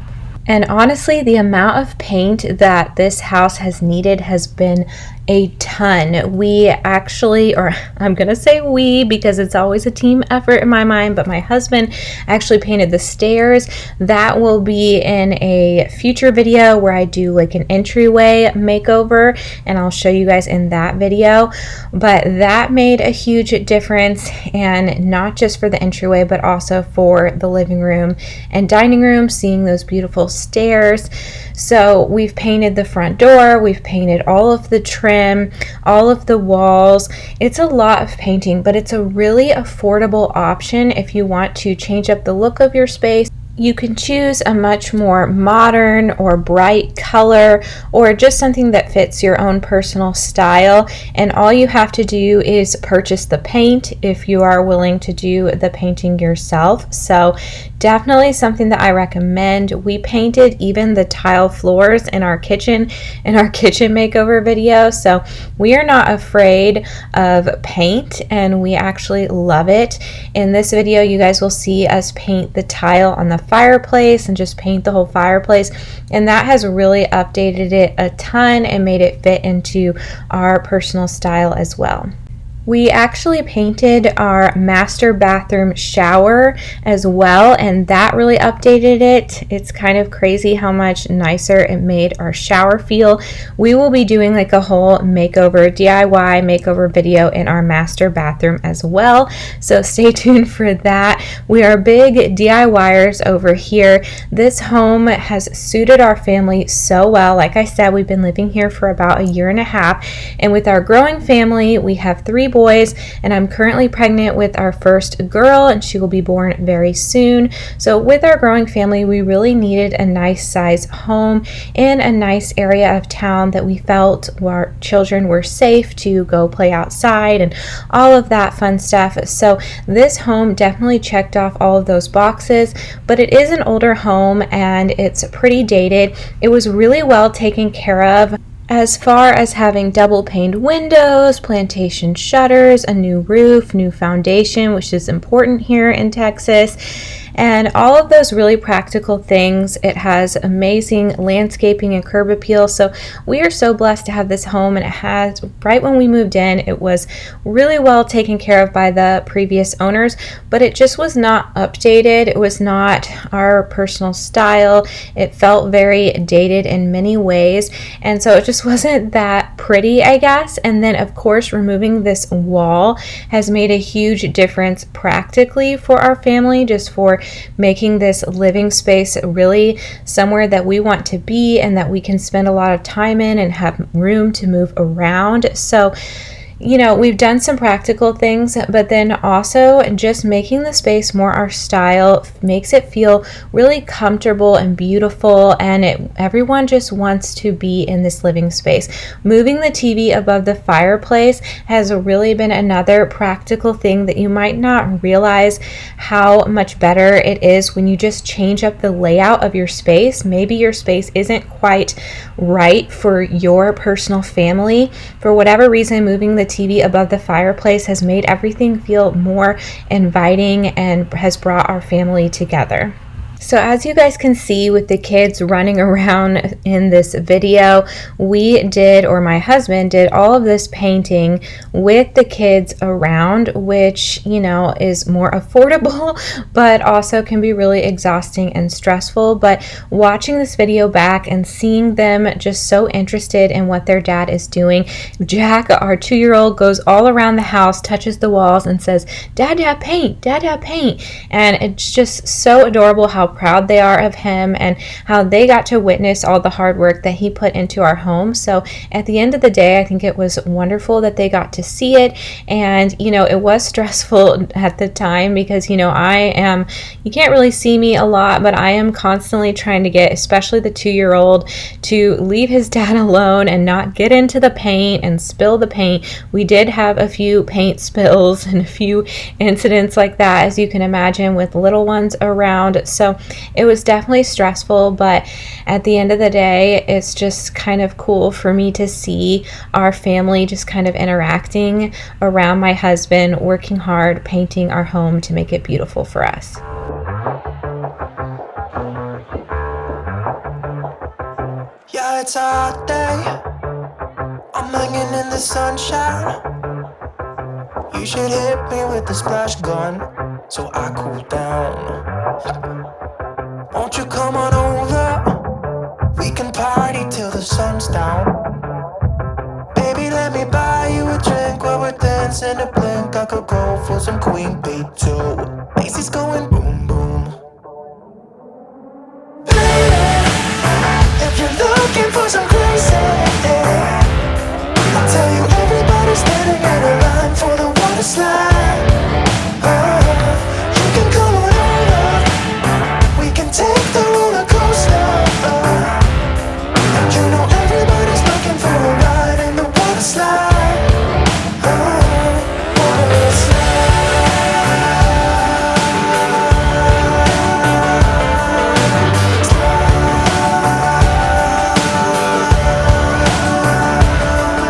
And honestly, the amount of paint that this house has needed has been a ton. We actually, or I'm gonna say we because it's always a team effort in my mind, but my husband actually painted the stairs. That will be in a future video where I do like an entryway makeover, and I'll show you guys in that video. But that made a huge difference, and not just for the entryway but also for the living room and dining room, seeing those beautiful stairs. So we've painted the front door, we've painted all of the trim, all of the walls. It's a lot of painting, but it's a really affordable option if you want to change up the look of your space. You can choose a much more modern or bright color, or just something that fits your own personal style, and all you have to do is purchase the paint if you are willing to do the painting yourself. So definitely something that I recommend. We painted even the tile floors in our kitchen makeover video, so we are not afraid of paint, and we actually love it. In this video you guys will see us paint the tile on the fireplace and just paint the whole fireplace, and that has really updated it a ton and made it fit into our personal style as well. We actually painted our master bathroom shower as well, and that really updated it. It's kind of crazy how much nicer it made our shower feel. We will be doing like a whole makeover, DIY makeover video in our master bathroom as well, so stay tuned for that. We are big DIYers over here. This home has suited our family so well. Like I said, we've been living here for about a year and a half, and with our growing family, we have 3 boys, and I'm currently pregnant with our first girl, and she will be born very soon. So with our growing family, we really needed a nice size home in a nice area of town that we felt our children were safe to go play outside and all of that fun stuff. So this home definitely checked off all of those boxes, but it is an older home and it's pretty dated. It was really well taken care of, as far as having double paned windows, plantation shutters, a new roof, new foundation, which is important here in Texas, and all of those really practical things. It has amazing landscaping and curb appeal. So we are so blessed to have this home, and it has, right when we moved in, it was really well taken care of by the previous owners, but it just was not updated. It was not our personal style. It felt very dated in many ways, and so it just wasn't that pretty, I guess. And then of course removing this wall has made a huge difference practically for our family, just for making this living space really somewhere that we want to be and that we can spend a lot of time in and have room to move around. So you know, we've done some practical things, but then also just making the space more our style makes it feel really comfortable and beautiful, and everyone just wants to be in this living space. Moving the TV above the fireplace has really been another practical thing that you might not realize how much better it is when you just change up the layout of your space. Maybe your space isn't quite right for your personal family. For whatever reason, moving the TV above the fireplace has made everything feel more inviting and has brought our family together. So as you guys can see with the kids running around in this video, we did, or my husband did, all of this painting with the kids around, which, you know, is more affordable, but also can be really exhausting and stressful. But watching this video back and seeing them just so interested in what their dad is doing, Jack, our 2-year-old, goes all around the house, touches the walls, and says, "Dad, Dad, paint! Dad, Dad, paint!" And it's just so adorable how proud they are of him and how they got to witness all the hard work that he put into our home. So at the end of the day, I think it was wonderful that they got to see it. And, you know, it was stressful at the time because, you know, you can't really see me a lot, but I am constantly trying to get, especially the 2-year-old, to leave his dad alone and not get into the paint and spill the paint. We did have a few paint spills and a few incidents like that, as you can imagine, with little ones around. So it was definitely stressful, but at the end of the day, it's just kind of cool for me to see our family just kind of interacting around my husband, working hard, painting our home to make it beautiful for us. Yeah, it's a hot day. I'm hanging in the sunshine. You should hit me with the splash gun so I cool down. Won't you come on over? We can party till the sun's down. Baby, let me buy you a drink while we're dancing a blink. I could go for some Queen Bee too. Macy's going boom boom. Baby, if you're looking for some crazy, I'll tell you everybody's standing in a line for the water slide. You can come on over. We can take the roller coaster. And you know everybody's looking for a ride in the water slide. Water slide.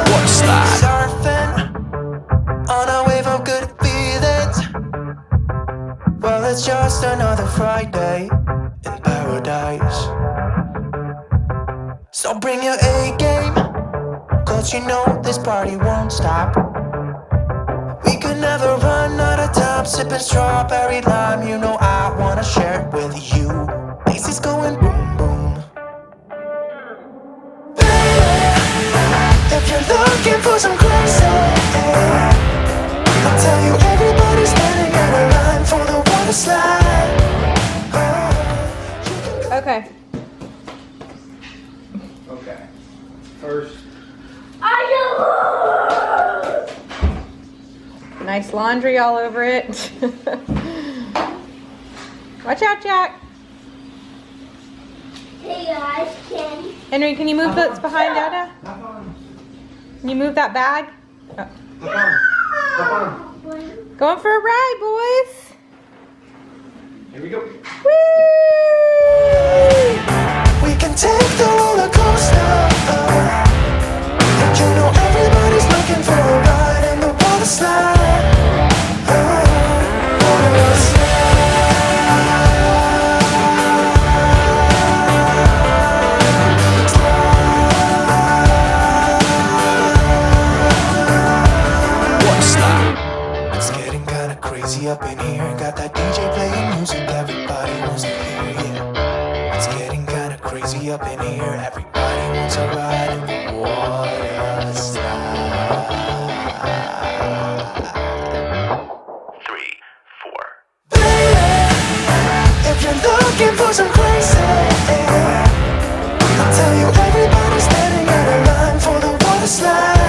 Water slide. Surfing on a wave of good feelings. Well, it's just another Friday in paradise. So bring your A game, cause you know this party won't stop. We could never run out of time, sipping strawberry lime. You know I wanna share it with you. Macy's going boom boom. Baby, if you're looking for some crazy, I'll tell you everybody's standing in a line for the water slide. Okay. Okay. First. Nice laundry all over it. Watch out, Jack. Hey guys, Henry, can you move that's behind Dada? Can you move that bag? Oh. Going for a ride, boys. Here we go. Woo! We can take the roller coaster. And you know everybody's looking for a ride in the water slide. Water slide. Water slide. It's getting kinda crazy up in here. Got that DJ playing music everybody wants to hear. Yeah. It's getting kinda crazy up in here. Everybody wants a ride in the water slide. 3, 4. Baby, if you're looking for some crazy, I'll tell you everybody's standing in a line for the water slide.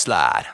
slide.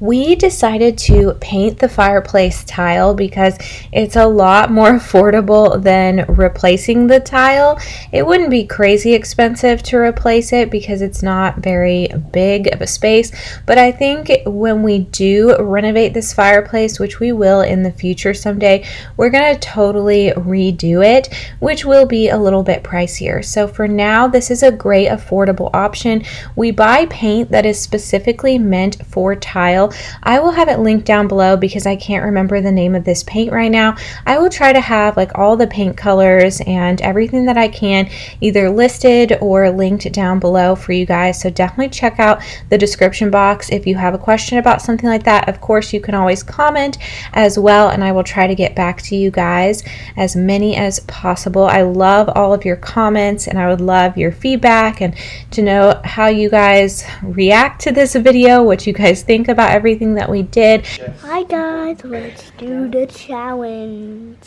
We decided to paint the fireplace tile because it's a lot more affordable than replacing the tile. It wouldn't be crazy expensive to replace it because it's not very big of a space, but I think when we do renovate this fireplace, which we will in the future someday, we're going to totally redo it, which will be a little bit pricier. So for now, this is a great affordable option. We buy paint that is specifically meant for tile. I will have it linked down below because I can't remember the name of this paint right now. I will try to have like all the paint colors and everything that I can either listed or linked down below for you guys. So definitely check out the description box if you have a question about something like that. Of course, you can always comment as well, and I will try to get back to you guys, as many as possible. I love all of your comments, and I would love your feedback and to know how you guys react to this video, what you guys think about everything that we did. Hi guys, let's do the challenge.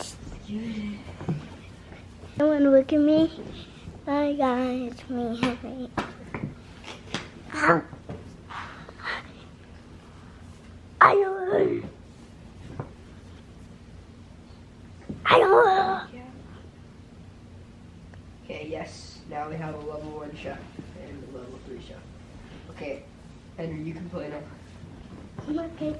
Someone look at me. Hi guys, me Henry. I don't. Okay, yes. Now we have a level 1 chef and a level 3 chef. Okay, Henry, you can play now. Okay.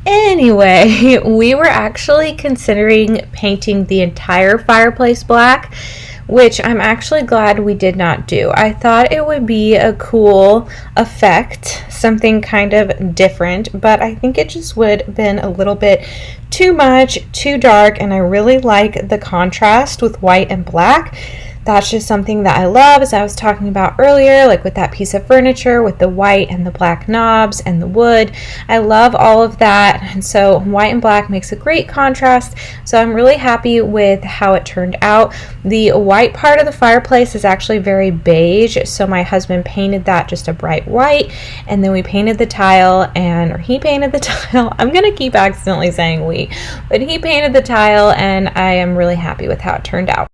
Anyway, we were actually considering painting the entire fireplace black, which I'm actually glad we did not do. I thought it would be a cool effect, something kind of different, but I think it just would have been a little bit too much, too dark, and I really like the contrast with white and black. That's just something that I love, as I was talking about earlier, like with that piece of furniture with the white and the black knobs and the wood. I love all of that, and so white and black makes a great contrast, so I'm really happy with how it turned out. The white part of the fireplace is actually very beige, so my husband painted that just a bright white, and then we painted the tile, or he painted the tile. I'm gonna keep accidentally saying we, but he painted the tile, and I am really happy with how it turned out.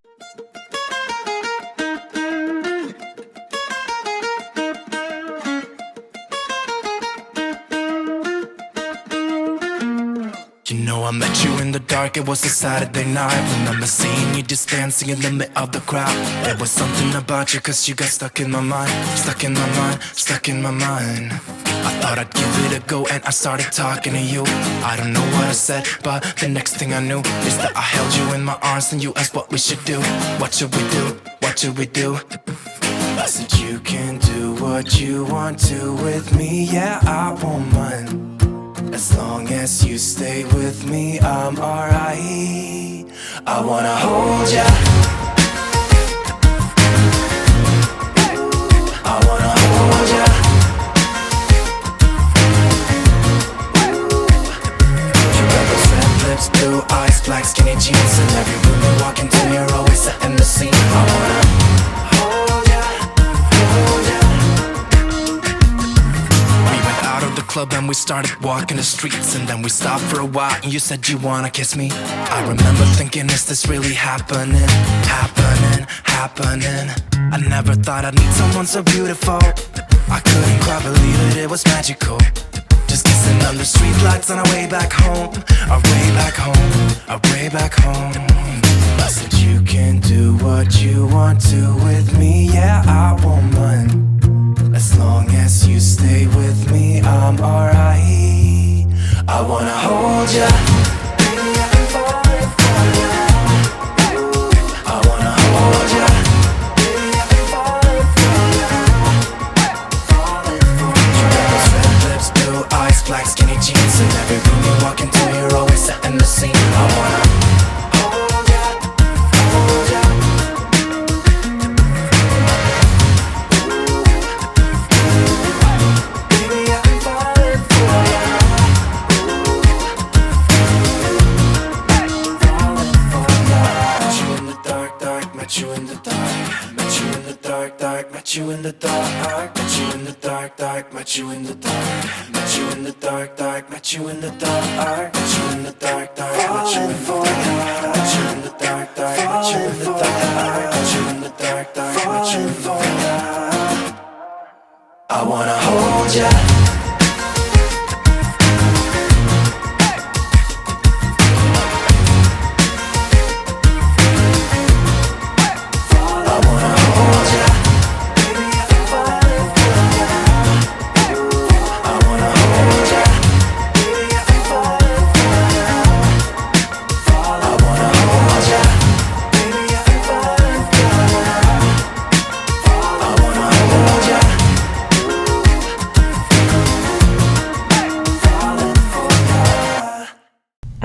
You know I met you in the dark, it was a Saturday night. Remember seeing you just dancing in the middle of the crowd. There was something about you, cause you got stuck in my mind. Stuck in my mind, stuck in my mind. I thought I'd give it a go and I started talking to you. I don't know what I said, but the next thing I knew is that I held you in my arms and you asked what we should do. What should we do? What should we do? I said you can do what you want to with me, yeah, I won't mind. As long as you stay with me, I'm alright. I wanna hold ya. I wanna hold ya. You got those red lips, blue eyes, black skinny jeans, and every room you walk into, you're always setting the scene. I wanna hold ya, hold ya. We went out of the club and we started walking the streets, and then we stopped for a while and you said you wanna kiss me. I remember thinking, is this really happening? Happening, happening. I never thought I'd meet someone so beautiful. I couldn't quite believe it, it was magical. Just kissing under streetlights on our way back home. Our way back home, our way back home. I said you can do what you want to with me, yeah, I won't mind. As long as you stay with me, I'm alright. I wanna hold ya. Baby, I've been falling for ya. I wanna hold ya. Baby, I've been falling for ya. Falling for ya. You got those red lips, blue eyes, black skinny jeans, and every room you walk into, you're always setting the scene. I wanna hold ya, hold ya. Met you in the dark, met you in the dark, dark, met you in the dark, met you in the dark, dark, met you in the dark, met you in the dark, dark, met you in the dark, met you in the dark, dark, met you in the dark, met you in the dark, dark, met you in the dark, met you in the dark, dark, met you in the dark. I wanna hold ya.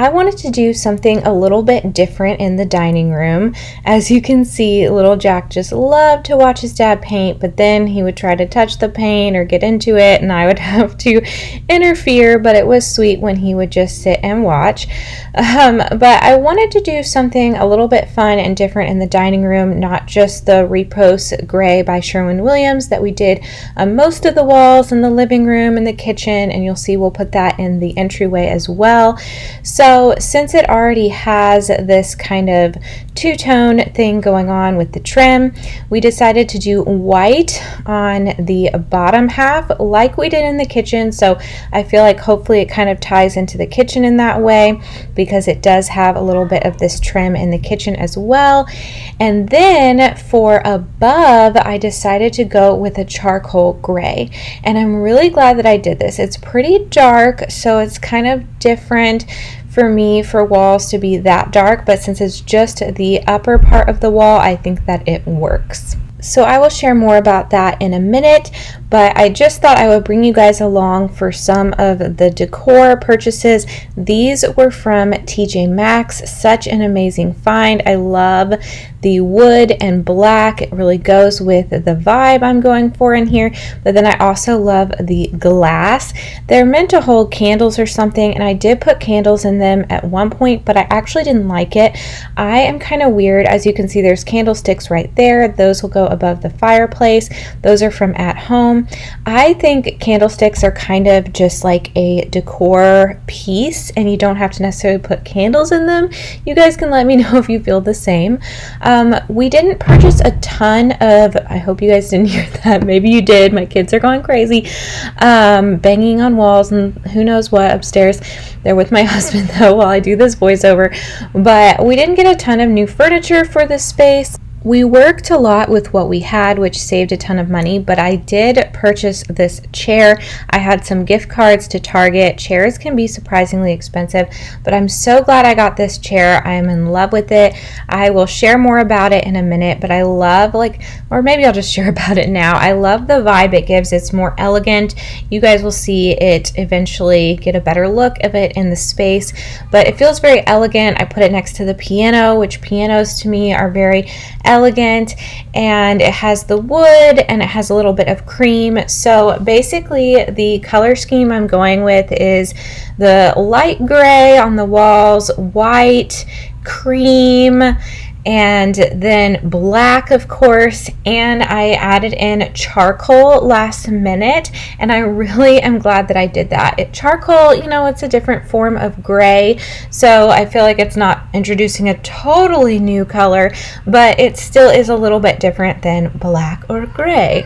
I wanted to do something a little bit different in the dining room. As you can see, little Jack just loved to watch his dad paint, but then he would try to touch the paint or get into it, and I would have to interfere, but it was sweet when he would just sit and watch. But I wanted to do something a little bit fun and different in the dining room, not just the Repose gray by Sherwin that we did on most of the walls in the living room and the kitchen, and you'll see we'll put that in the entryway as well. So since it already has this kind of two-tone thing going on with the trim, we decided to do white on the bottom half like we did in the kitchen. So I feel like hopefully it kind of ties into the kitchen in that way, because it does have a little bit of this trim in the kitchen as well. And then for above, I decided to go with a charcoal gray, and I'm really glad that I did this. It's pretty dark, so it's kind of different for me for walls to be that dark, but since it's just the upper part of the wall, I think that it works. So I will share more about that in a minute, but I just thought I would bring you guys along for some of the decor purchases. These were from TJ Maxx, such an amazing find. I love the wood and black. It really goes with the vibe I'm going for in here, but then I also love the glass. They're meant to hold candles or something, and I did put candles in them at one point, but I actually didn't like it. I am kind of weird. As you can see, there's candlesticks right there. Those will go above the fireplace. Those are from At Home. I think candlesticks are kind of just like a decor piece, and you don't have to necessarily put candles in them. You guys can let me know if you feel the same. We didn't purchase a ton of, I hope you guys didn't hear that. Maybe you did. My kids are going crazy, banging on walls and who knows what upstairs. They're with my husband though while I do this voiceover. But we didn't get a ton of new furniture for this space. We worked a lot with what we had, which saved a ton of money, but I did purchase this chair. I had some gift cards to Target. Chairs can be surprisingly expensive, but I'm so glad I got this chair. I am in love with it. I will share more about it in a minute, but I love, or maybe I'll just share about it now. I love the vibe it gives. It's more elegant. You guys will see it eventually get a better look of it in the space, but it feels very elegant. I put it next to the piano, which pianos to me are very elegant, and it has the wood and it has a little bit of cream. So basically the color scheme I'm going with is the light gray on the walls, white, cream, and then black, of course, and I added in charcoal last minute, and I really am glad that I did that. Charcoal, it's a different form of gray, so I feel like it's not introducing a totally new color, but it still is a little bit different than black or gray.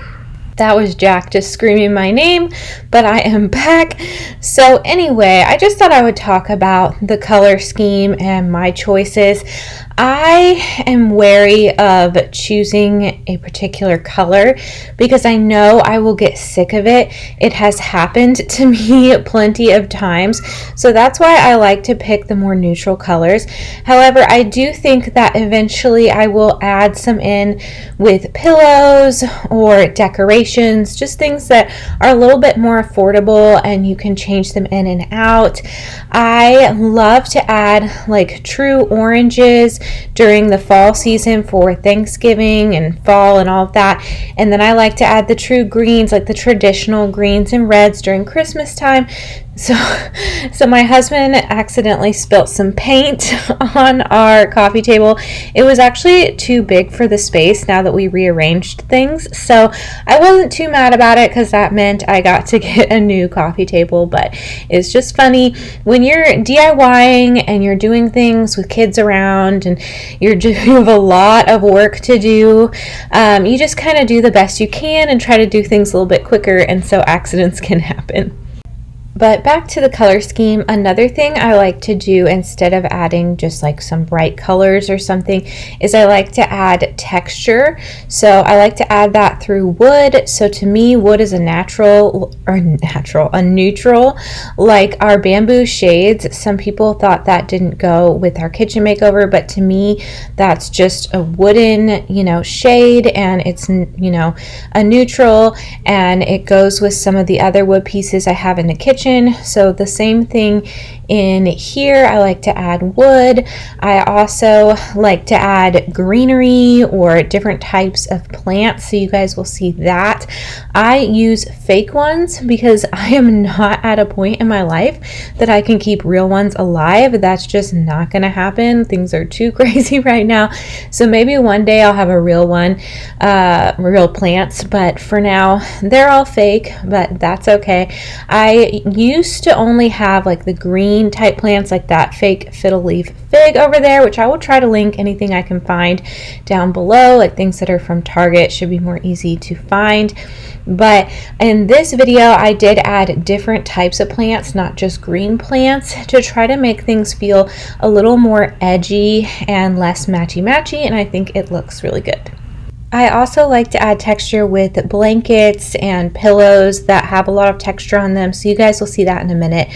That was Jack just screaming my name, but I am back. So anyway, I just thought I would talk about the color scheme and my choices. I am wary of choosing a particular color because I know I will get sick of it. It has happened to me plenty of times, so that's why I like to pick the more neutral colors. However, I do think that eventually I will add some in with pillows or decorations, just things that are a little bit more affordable and you can change them in and out. I love to add true oranges during the fall season for Thanksgiving and fall and all of that, and then I like to add the true greens, like the traditional greens and reds during Christmas time. So my husband accidentally spilt some paint on our coffee table. It was actually too big for the space now that we rearranged things, so I wasn't too mad about it because that meant I got to get a new coffee table. But it's just funny when you're DIYing and you're doing things with kids around and you have a lot of work to do. You just kind of do the best you can and try to do things a little bit quicker, and so accidents can happen. But back to the color scheme, another thing I like to do instead of adding just some bright colors or something is I like to add texture. So I like to add that through wood. So to me, wood is a neutral, like our bamboo shades. Some people thought that didn't go with our kitchen makeover, but to me, that's just a wooden, shade, and it's, a neutral, and it goes with some of the other wood pieces I have in the kitchen. decoration. So the same thing in here. I like to add wood. I also like to add greenery or different types of plants, so you guys will see that. I use fake ones because I am not at a point in my life that I can keep real ones alive. That's just not going to happen. Things are too crazy right now. So maybe one day I'll have a real one, real plants, but for now they're all fake, but that's okay. I used to only have like the green type plants, like that fake fiddle leaf fig over there, which I will try to link anything I can find down below, like things that are from Target should be more easy to find. But in this video I did add different types of plants, not just green plants, to try to make things feel a little more edgy and less matchy-matchy, and I think it looks really good. I also like to add texture with blankets and pillows that have a lot of texture on them, so you guys will see that in a minute.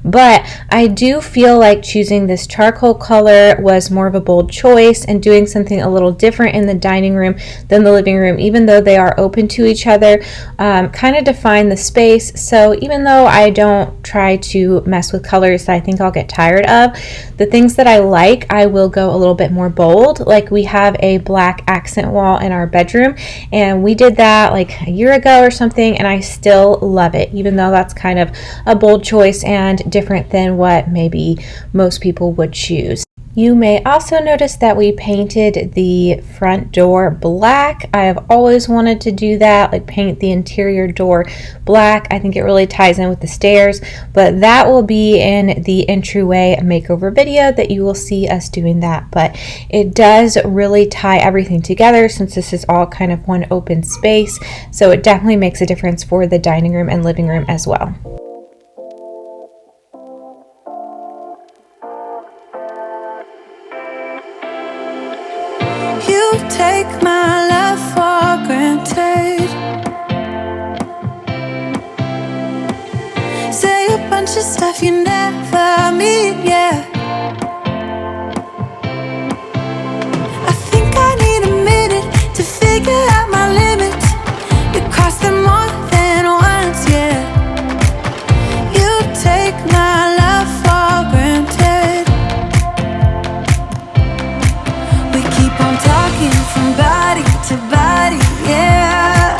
But I do feel like choosing this charcoal color was more of a bold choice and doing something a little different in the dining room than the living room, even though they are open to each other, kind of define the space. So even though I don't try to mess with colors that I think I'll get tired of, the things that I like, I will go a little bit more bold. Like we have a black accent wall in our bedroom, and we did that like a year ago or something, and I still love it, even though that's kind of a bold choice and different than what maybe most people would choose. You may also notice that we painted the front door black. I have always wanted to do that, like paint the interior door black. I think it really ties in with the stairs, but that will be in the entryway makeover video that you will see us doing that. But it does really tie everything together since this is all kind of one open space, so it definitely makes a difference for the dining room and living room as well. You take my love for granted. Say a bunch of stuff you never mean, yeah. I think I need a minute to figure out my limits. You cross them more than once, yeah. You take my love for granted. We keep on talking from body to body, yeah.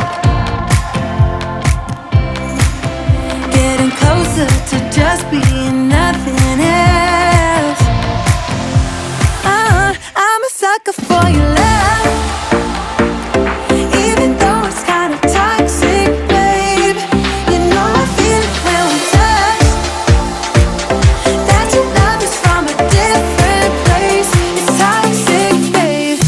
Getting closer to just being nothing else. I'm a sucker for your love, even though it's kind of toxic, babe. You know I feel it when we touch, that your love is from a different place. It's toxic, babe.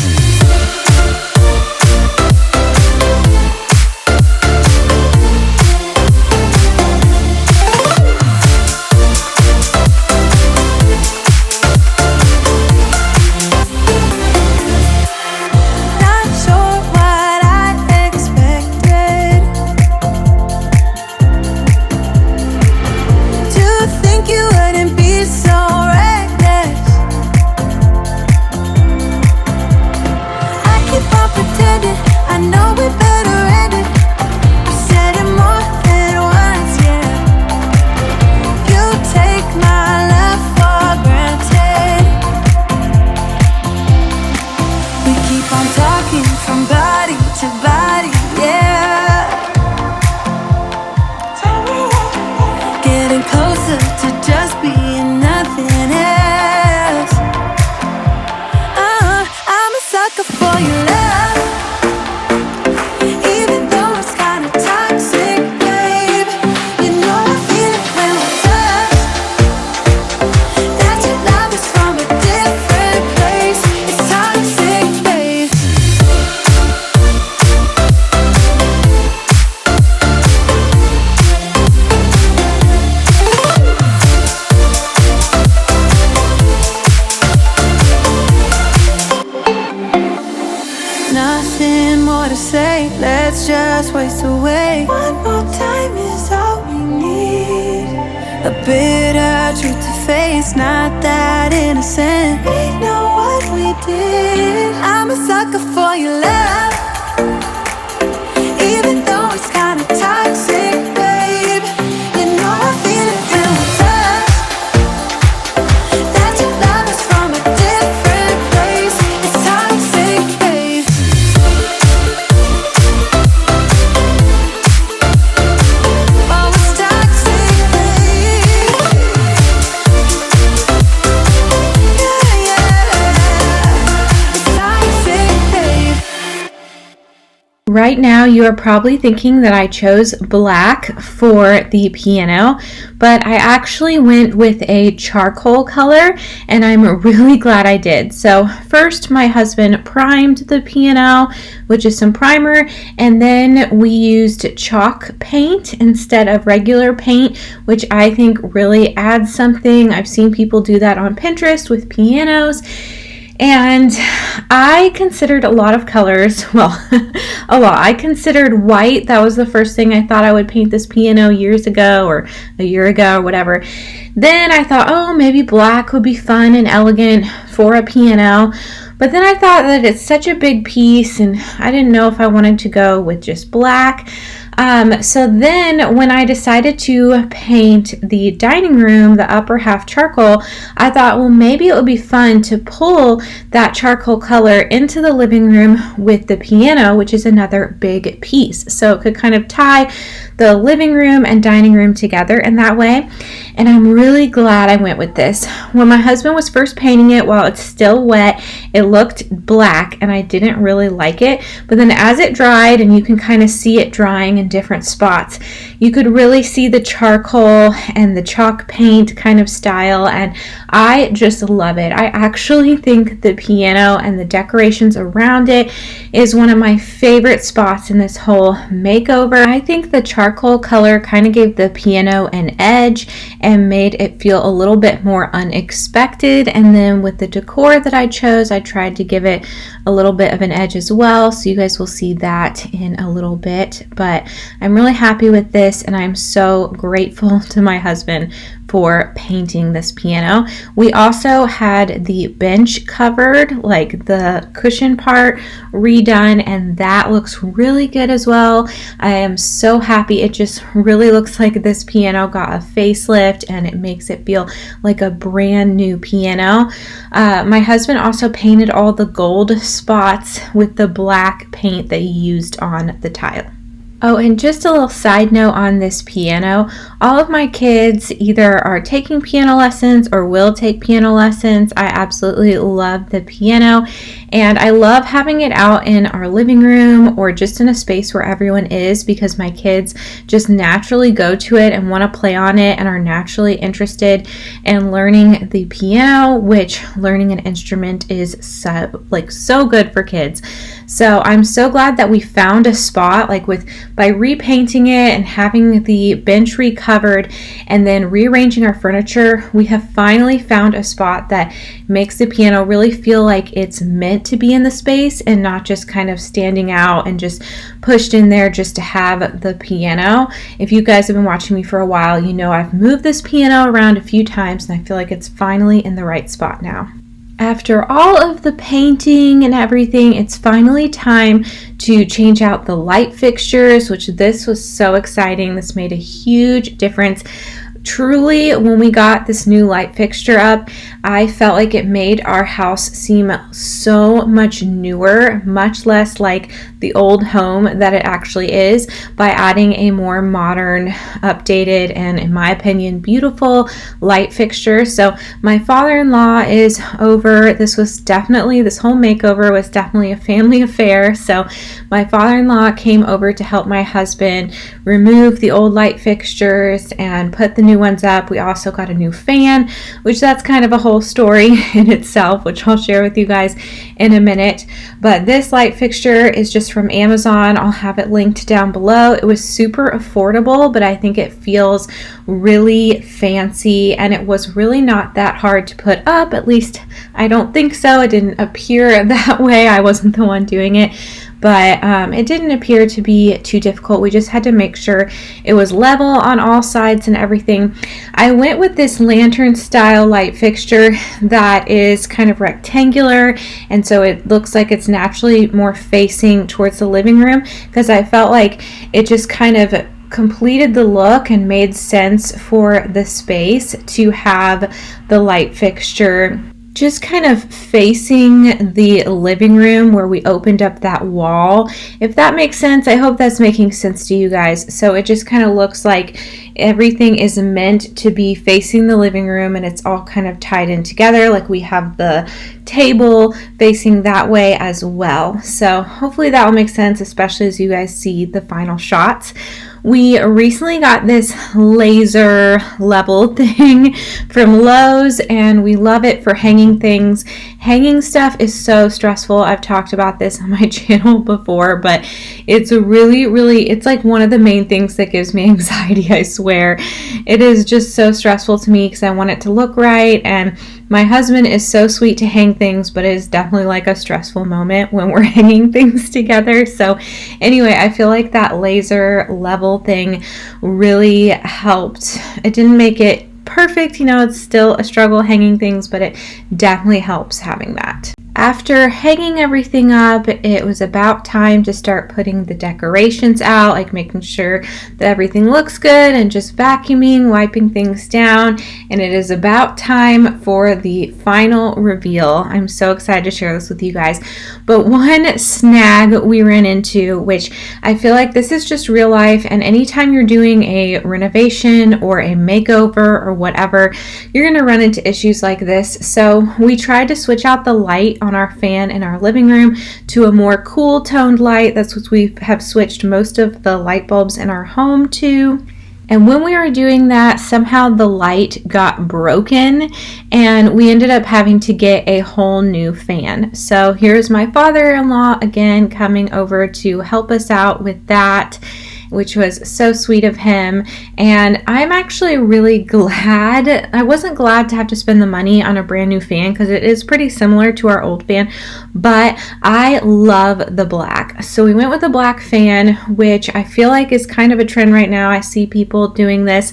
Not sure what I expected. To think you wouldn't be so reckless. I keep on pretending I know we better end it. I said it more than once, yeah. You take my love for granted. We keep on talking from body to body, yeah. Getting closer to just being nothing else. I'm a sucker for your love, even though it's kind of toxic, babe. You know I feel it when we touch, that your love is from a different place. It's toxic, babe. Nothing more to say, let's just waste away. One more time is all we need. A bitter truth to face, not that innocent. We know what we did. I'm a sucker for your love, even though it's kind of toxic, babe. You know I feel it Right now you are probably thinking that I chose black for the piano, but I actually went with a charcoal color, and I'm really glad I did. So first my husband primed the piano, which is some primer, and then we used chalk paint instead of regular paint, which I think really adds something. I've seen people do that on Pinterest with pianos. And I considered a lot of colors, well, a lot. I considered white. That was the first thing I thought I would paint this piano years ago or a year ago or whatever. Then I thought, oh, maybe black would be fun and elegant for a piano. But then I thought that it's such a big piece and I didn't know if I wanted to go with just black. So then when I decided to paint the dining room, the upper half charcoal, I thought, well, maybe it would be fun to pull that charcoal color into the living room with the piano, which is another big piece. So it could kind of tie the living room and dining room together in that way. And I'm really glad I went with this. When my husband was first painting it, while it's still wet, it looked black and I didn't really like it. But then as it dried, and you can kind of see it drying in different spots, you could really see the charcoal and the chalk paint kind of style, and I just love it. I actually think the piano and the decorations around it is one of my favorite spots in this whole makeover. I think the charcoal color kind of gave the piano an edge and made it feel a little bit more unexpected, and then with the decor that I chose, I tried to give it a little bit of an edge as well, so you guys will see that in a little bit. But I'm really happy with this, and I'm so grateful to my husband for painting this piano. We also had the bench covered, like the cushion part redone, and that looks really good as well. I am so happy. It just really looks like this piano got a facelift, and it makes it feel like a brand new piano. My husband also painted all the gold spots with the black paint that he used on the tile. Oh, and just a little side note on this piano. All of my kids either are taking piano lessons or will take piano lessons. I absolutely love the piano, and I love having it out in our living room or just in a space where everyone is, because my kids just naturally go to it and want to play on it and are naturally interested in learning the piano, which learning an instrument is so good for kids. So I'm so glad that we found a spot, by repainting it and having the bench recovered and then rearranging our furniture. We have finally found a spot that makes the piano really feel like it's meant to be in the space and not just kind of standing out and just pushed in there just to have the piano. If you guys have been watching me for a while, you know I've moved this piano around a few times, and I feel like it's finally in the right spot now. After all of the painting and everything, it's finally time to change out the light fixtures, which this was so exciting. This made a huge difference. Truly, when we got this new light fixture up, I felt like it made our house seem so much newer, much less like the old home that it actually is, by adding a more modern, updated, and in my opinion, beautiful light fixture. So my father-in-law is over. This whole makeover was definitely a family affair. So my father-in-law came over to help my husband remove the old light fixtures and put the new ones up. We also got a new fan, which that's kind of a whole story in itself, which I'll share with you guys in a minute. But this light fixture is just from Amazon. I'll have it linked down below. It was super affordable, but I think it feels really fancy, and it was really not that hard to put up. At least I don't think so. It didn't appear that way. I wasn't the one doing it. But it didn't appear to be too difficult. We just had to make sure it was level on all sides and everything. I went with this lantern style light fixture that is kind of rectangular, and so it looks like it's naturally more facing towards the living room, because I felt like it just kind of completed the look and made sense for the space to have the light fixture just kind of facing the living room where we opened up that wall. If that makes sense, I hope that's making sense to you guys. So it just kind of looks like everything is meant to be facing the living room and it's all kind of tied in together. Like we have the table facing that way as well. So hopefully that will make sense, especially as you guys see the final shots. We recently got this laser level thing from Lowe's and we love it for hanging things. Hanging stuff is so stressful. I've talked about this on my channel before, but it's it's like one of the main things that gives me anxiety, I swear. It is just so stressful to me because I want it to look right, and my husband is so sweet to hang things, but it is definitely like a stressful moment when we're hanging things together. So anyway, I feel like that laser level thing really helped. It didn't make it perfect, it's still a struggle hanging things, but it definitely helps having that. After hanging everything up, it was about time to start putting the decorations out, like making sure that everything looks good and just vacuuming, wiping things down. And it is about time for the final reveal. I'm so excited to share this with you guys. But one snag we ran into, which I feel like this is just real life, and anytime you're doing a renovation or a makeover or whatever, you're going to run into issues like this. So we tried to switch out the light on our fan in our living room to a more cool toned light. That's what we have switched most of the light bulbs in our home to. And when we were doing that, somehow the light got broken and we ended up having to get a whole new fan. So here's my father-in-law again coming over to help us out with that, which was so sweet of him. And I'm actually really glad. I wasn't glad to have to spend the money on a brand new fan because it is pretty similar to our old fan, but I love the black. So we went with the black fan, which I feel like is kind of a trend right now. I see people doing this.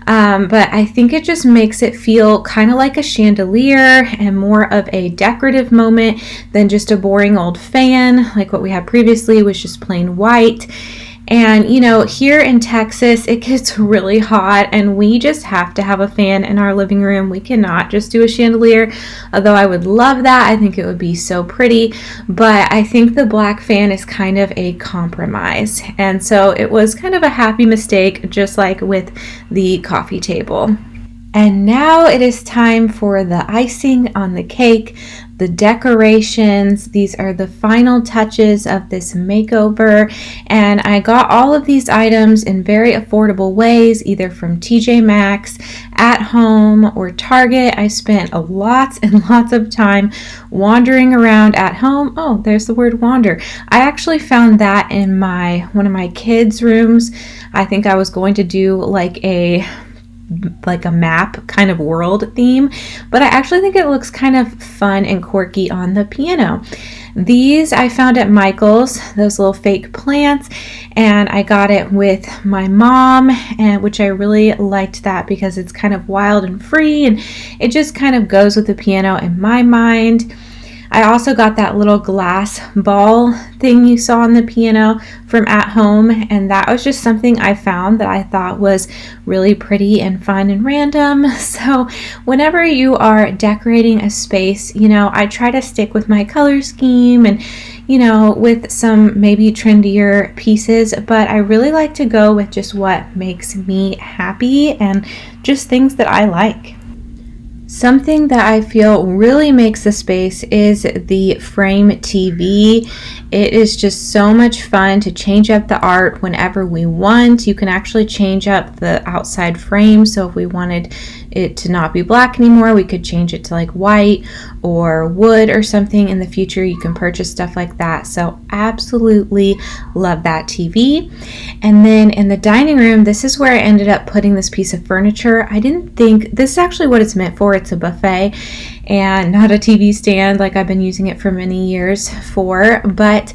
But I think it just makes it feel kind of like a chandelier and more of a decorative moment than just a boring old fan like what we had previously, was just plain white. And here in Texas, it gets really hot and we just have to have a fan in our living room. We cannot just do a chandelier, although I would love that. I think it would be so pretty, but I think the black fan is kind of a compromise. And so it was kind of a happy mistake, just like with the coffee table. And now it is time for the icing on the cake, the decorations. These are the final touches of this makeover. And I got all of these items in very affordable ways, either from TJ Maxx, at home, or Target. I spent lots and lots of time wandering around at home. Oh, there's the word wander. I actually found that in one of my kids' rooms. I think I was going to do like a map kind of world theme, but I actually think it looks kind of fun and quirky on the piano. These I found at Michael's, those little fake plants, and I got it with my mom, and which I really liked that because it's kind of wild and free and it just kind of goes with the piano in my mind. I also got that little glass ball thing you saw on the piano from At Home, and that was just something I found that I thought was really pretty and fun and random. So whenever you are decorating a space, I try to stick with my color scheme and with some maybe trendier pieces, but I really like to go with just what makes me happy and just things that I like. Something that I feel really makes the space is the frame TV. It is just so much fun to change up the art whenever we want. You can actually change up the outside frame. So if we wanted it to not be black anymore, we could change it to like white or wood or something in the future. You can purchase stuff like that. So absolutely love that TV. And then in the dining room, this is where I ended up putting this piece of furniture. I didn't think this is actually what it's meant for. It's a buffet and not a TV stand like I've been using it for many years for, but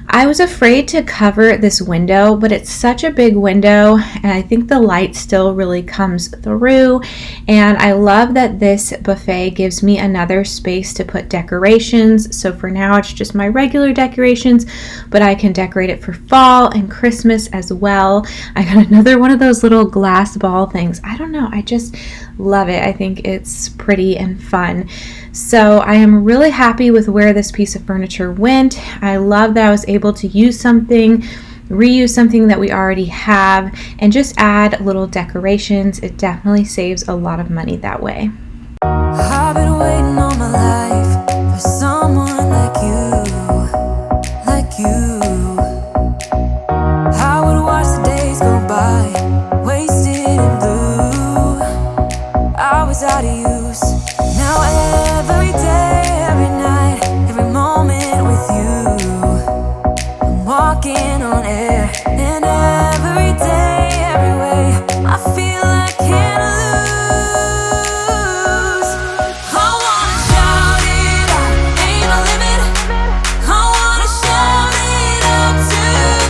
I was afraid to cover this window, but it's such a big window and I think the light still really comes through, and I love that this buffet gives me another space to put decorations. So for now it's just my regular decorations, but I can decorate it for fall and Christmas as well. I got another one of those little glass ball things. I don't know, I just love it. I think it's pretty and fun. So I am really happy with where this piece of furniture went. I love that I was able to use something, reuse something that we already have, and just add little decorations. It definitely saves a lot of money that way. I've been waiting all my life for someone like you. I would watch the days go by, wasted in blue. I was out of use. Now every day, every night, every moment with you, I'm walking on air. And every day, every way, I feel I can't lose. I wanna shout it out, ain't no limit. I wanna shout it out to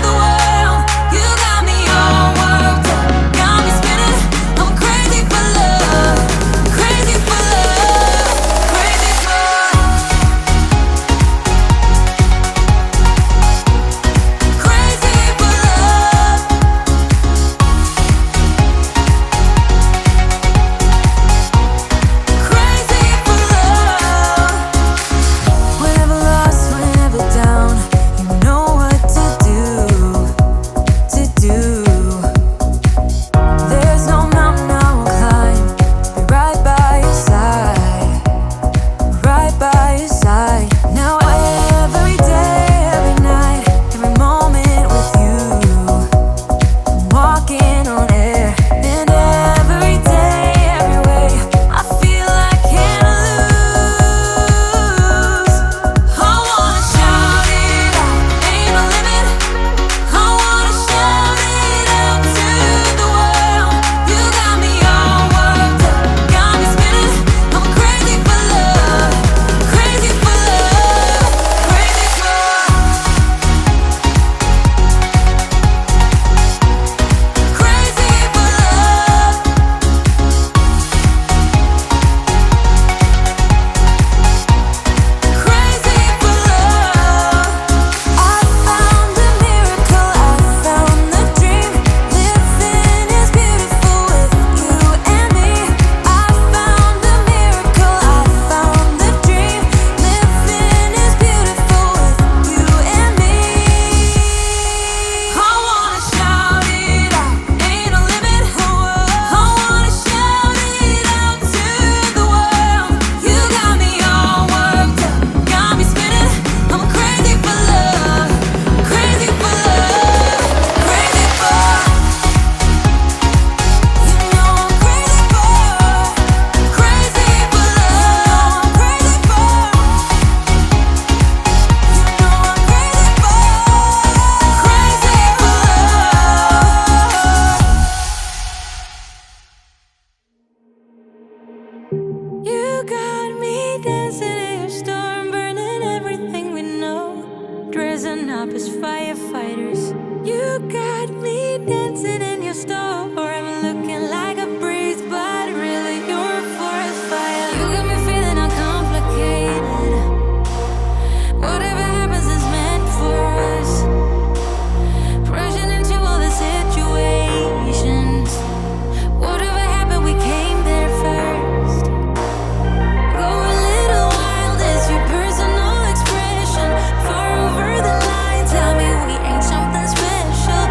the world. You got me all worked up, got me spinning. I'm crazy for love, crazy for love, crazy for crazy for love. Crazy for love. Whenever lost, whenever down, you know what to do, to do. There's no mountain I won't climb, be right by your side, right by your side. Now every day, every night, every moment with you, I'm walking on air. And every day, every way, I feel I can't lose. I wanna shout it out, ain't no limit. I wanna shout it out to the world. You got me all worked up, got me spinning. I'm crazy for love, crazy for love, crazy for crazy for love. Crazy for love. I found the miracle, I found the dream. Living is beautiful with you and me. I found the miracle, I found the dream. Living is beautiful with you and me. I wanna shout it out, ain't no limit. I wanna shout it out to the world. You got me all worked up, got me spinning. I'm crazy for love, crazy for love, crazy for. You know I'm crazy for, crazy for love, crazy for. You know I'm crazy for, crazy for love. You got me dancing in your storm, burning everything we know, dressing up as firefighters. You got me dancing in your storm, I'm looking like a breeze, but really you're a forest fire. You got me feeling uncomplicated. Whatever happens is meant for us. Rushing into all the situations. Whatever happened, we came there first. Go a little wild is your personal expression. Far over the line, tell me we ain't something special.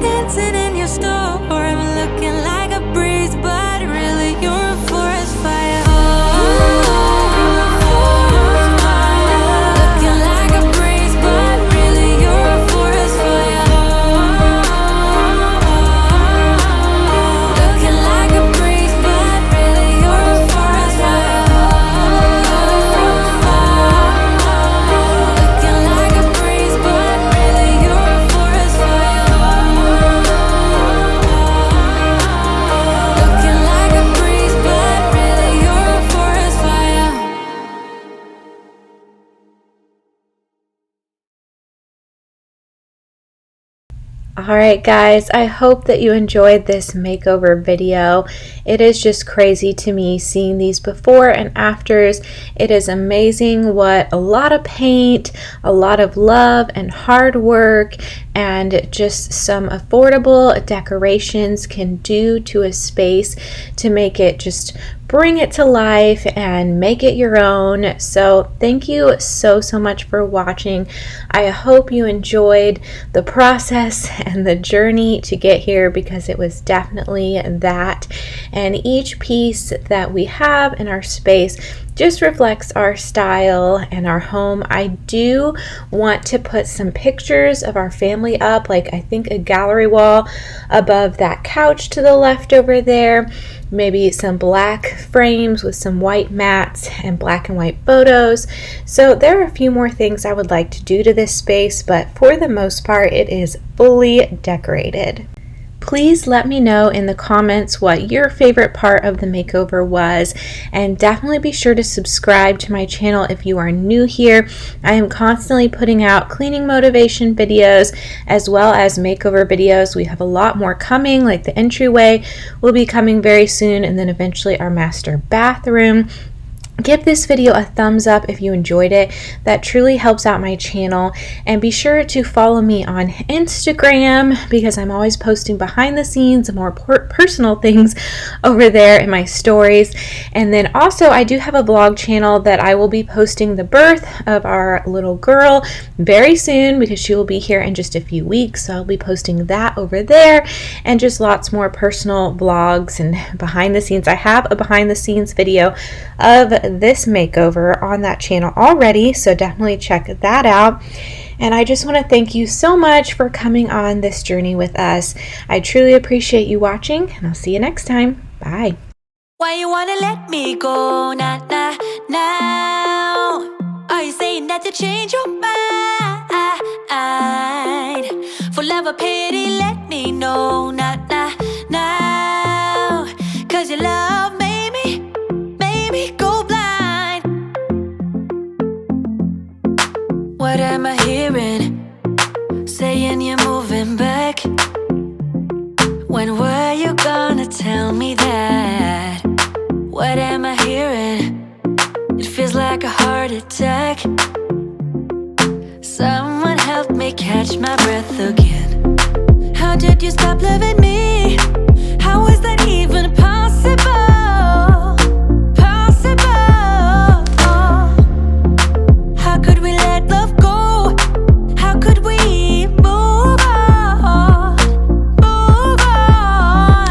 dancing in your store. I'm looking like a breeze, but really you're a forest fire. Looking like a breeze, but really you're a forest fire. Looking like a breeze, but really you're a forest fire. Looking like a breeze, but really you're a forest fire. Looking like a breeze, but really you're a forest fire. Alright guys, I hope that you enjoyed this makeover video. It is just crazy to me seeing these before and afters. It is amazing what a lot of paint, a lot of love and hard work, and just some affordable decorations can do to a space to make it just bring it to life and make it your own. So thank you so much for watching. I hope you enjoyed the process and the journey to get here, because it was definitely that. And each piece that we have in our space just reflects our style and our home. I do want to put some pictures of our family up, like I think a gallery wall above that couch to the left over there. Maybe some black frames with some white mats and black and white photos. So there are a few more things I would like to do to this space, but for the most part it is fully decorated. Please let me know in the comments what your favorite part of the makeover was, and definitely be sure to subscribe to my channel if you are new here. I am constantly putting out cleaning motivation videos as well as makeover videos. We have a lot more coming, like the entryway will be coming very soon, and then eventually our master bathroom. Give this video a thumbs up if you enjoyed it. That truly helps out my channel. And be sure to follow me on Instagram, because I'm always posting behind the scenes and more personal things over there in my stories. And then also I do have a vlog channel that I will be posting the birth of our little girl very soon, because she will be here in just a few weeks. So I'll be posting that over there, and just lots more personal vlogs and behind the scenes. I have a behind the scenes video of this makeover on that channel already, so definitely check that out. And I just want to thank you so much for coming on this journey with us. I truly appreciate you watching, and I'll see you next time. Bye. Why you wanna let me go now? Are you saying that to change your mind? For love or pity, let me know now. Cause your love made me go blind. What am I hearing? Saying you're moving back. When were you gonna tell me that? What am I hearing? It feels like a heart attack. Someone help me catch my breath again. How did you stop loving me? How is that even possible? How could we let love go? How could we move on?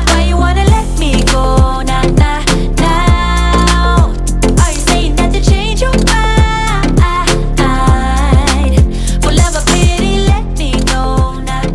Why you wanna let me go now? Are you saying that to change your mind? For love or pity, let me know now.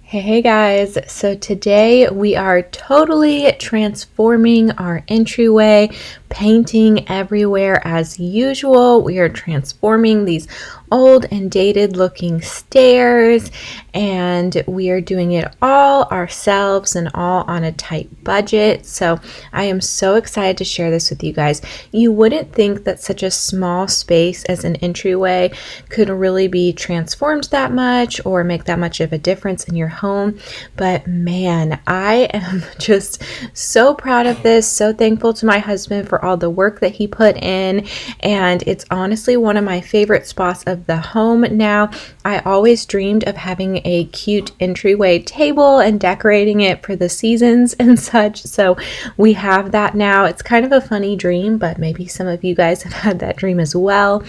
Hey guys, so today we are totally transforming our entryway, painting everywhere as usual. We are transforming these old and dated looking stairs, and we are doing it all ourselves and all on a tight budget. So I am so excited to share this with you guys. You wouldn't think that such a small space as an entryway could really be transformed that much or make that much of a difference in your home, but man, I am just so proud of this, so thankful to my husband for for all the work that he put in, and it's honestly one of my favorite spots of the home now. I always dreamed of having a cute entryway table and decorating it for the seasons and such, so we have that now. It's kind of a funny dream, but maybe some of you guys have had that dream as well,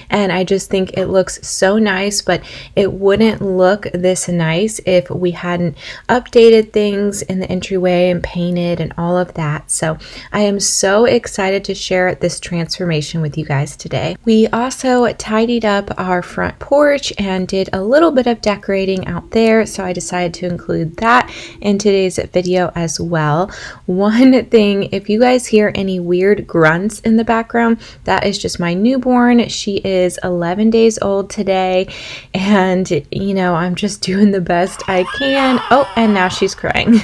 and I just think it looks so nice, but it wouldn't look this nice if we hadn't updated things in the entryway and painted and all of that. So I am so excited to share this transformation with you guys today. We also tidied up our front porch and did a little bit of decorating out there, so I decided to include that in today's video as well. One thing, if you guys hear any weird grunts in the background, that is just my newborn. She is 11 days old today, and you know, I'm just doing the best I can. Oh, and now she's crying.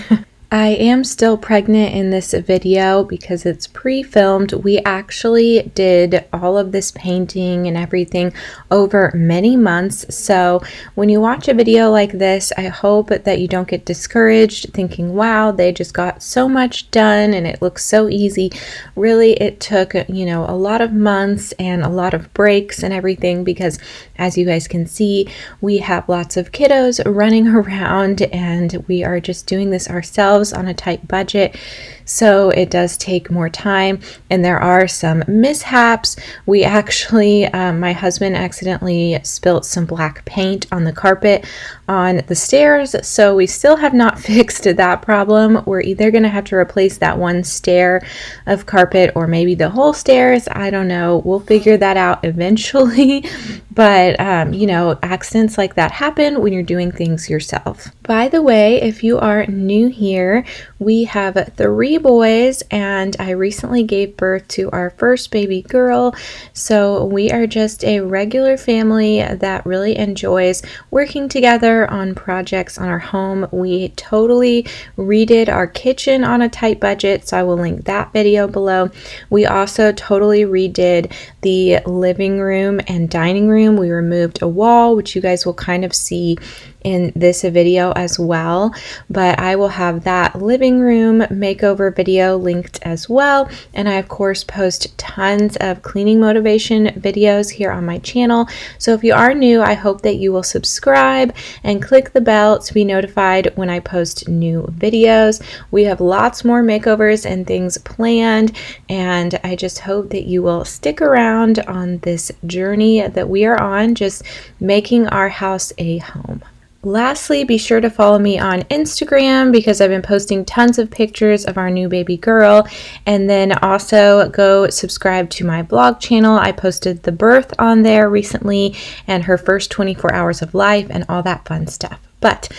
I am still pregnant in this video because it's pre-filmed. We actually did all of this painting and everything over many months. So when you watch a video like this, I hope that you don't get discouraged thinking, wow, they just got so much done and it looks so easy. Really, it took, you know, a lot of months and a lot of breaks and everything, because as you guys can see, we have lots of kiddos running around and we are just doing this ourselves on a tight budget, so it does take more time and there are some mishaps. We actually, my husband accidentally spilt some black paint on the carpet on the stairs, so we still have not fixed that problem. We're either going to have to replace that one stair of carpet or maybe the whole stairs. I don't know. We'll figure that out eventually. But, you know, accidents like that happen when you're doing things yourself. By the way, if you are new here, we have 3 boys and I recently gave birth to our first baby girl. So we are just a regular family that really enjoys working together on projects on our home. We totally redid our kitchen on a tight budget, so I will link that video below. We also totally redid the living room and dining room. We removed a wall, which you guys will kind of see in this video as well, but I will have that living room makeover video linked as well. And I of course post tons of cleaning motivation videos here on my channel, so if you are new, I hope that you will subscribe and click the bell to be notified when I post new videos. We have lots more makeovers and things planned, and I just hope that you will stick around on this journey that we are on, just making our house a home. Lastly, be sure to follow me on Instagram because I've been posting tons of pictures of our new baby girl, and then also go subscribe to my blog channel. I posted the birth on there recently and her first 24 hours of life and all that fun stuff. But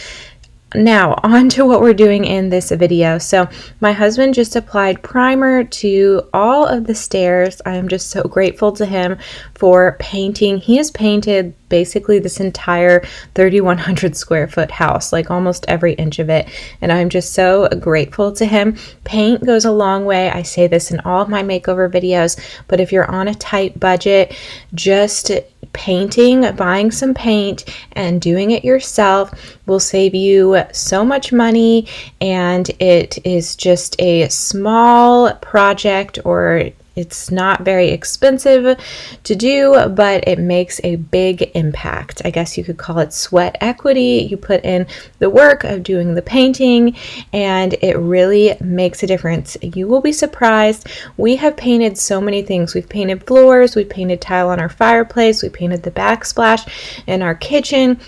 now on to what we're doing in this video. So my husband just applied primer to all of the stairs. I am just so grateful to him for painting. He has painted basically this entire 3,100 square foot house, like almost every inch of it, and I'm just so grateful to him. Paint goes a long way. I say this in all of my makeover videos, but if you're on a tight budget, just painting, buying some paint and doing it yourself will save you so much money, and it is just a small project, or it's not very expensive to do, but it makes a big impact. I guess you could call it sweat equity. You put in the work of doing the painting and it really makes a difference. You will be surprised. We have painted so many things. We've painted floors, we painted tile on our fireplace, we painted the backsplash in our kitchen.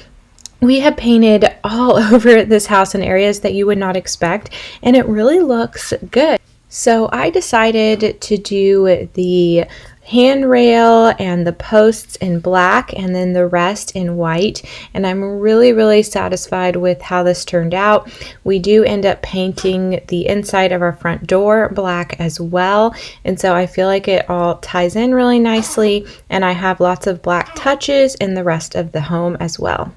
We have painted all over this house in areas that you would not expect, and it really looks good. So I decided to do the handrail and the posts in black and then the rest in white, and I'm really satisfied with how this turned out. We do end up painting the inside of our front door black as well, and so I feel like it all ties in really nicely, and I have lots of black touches in the rest of the home as well.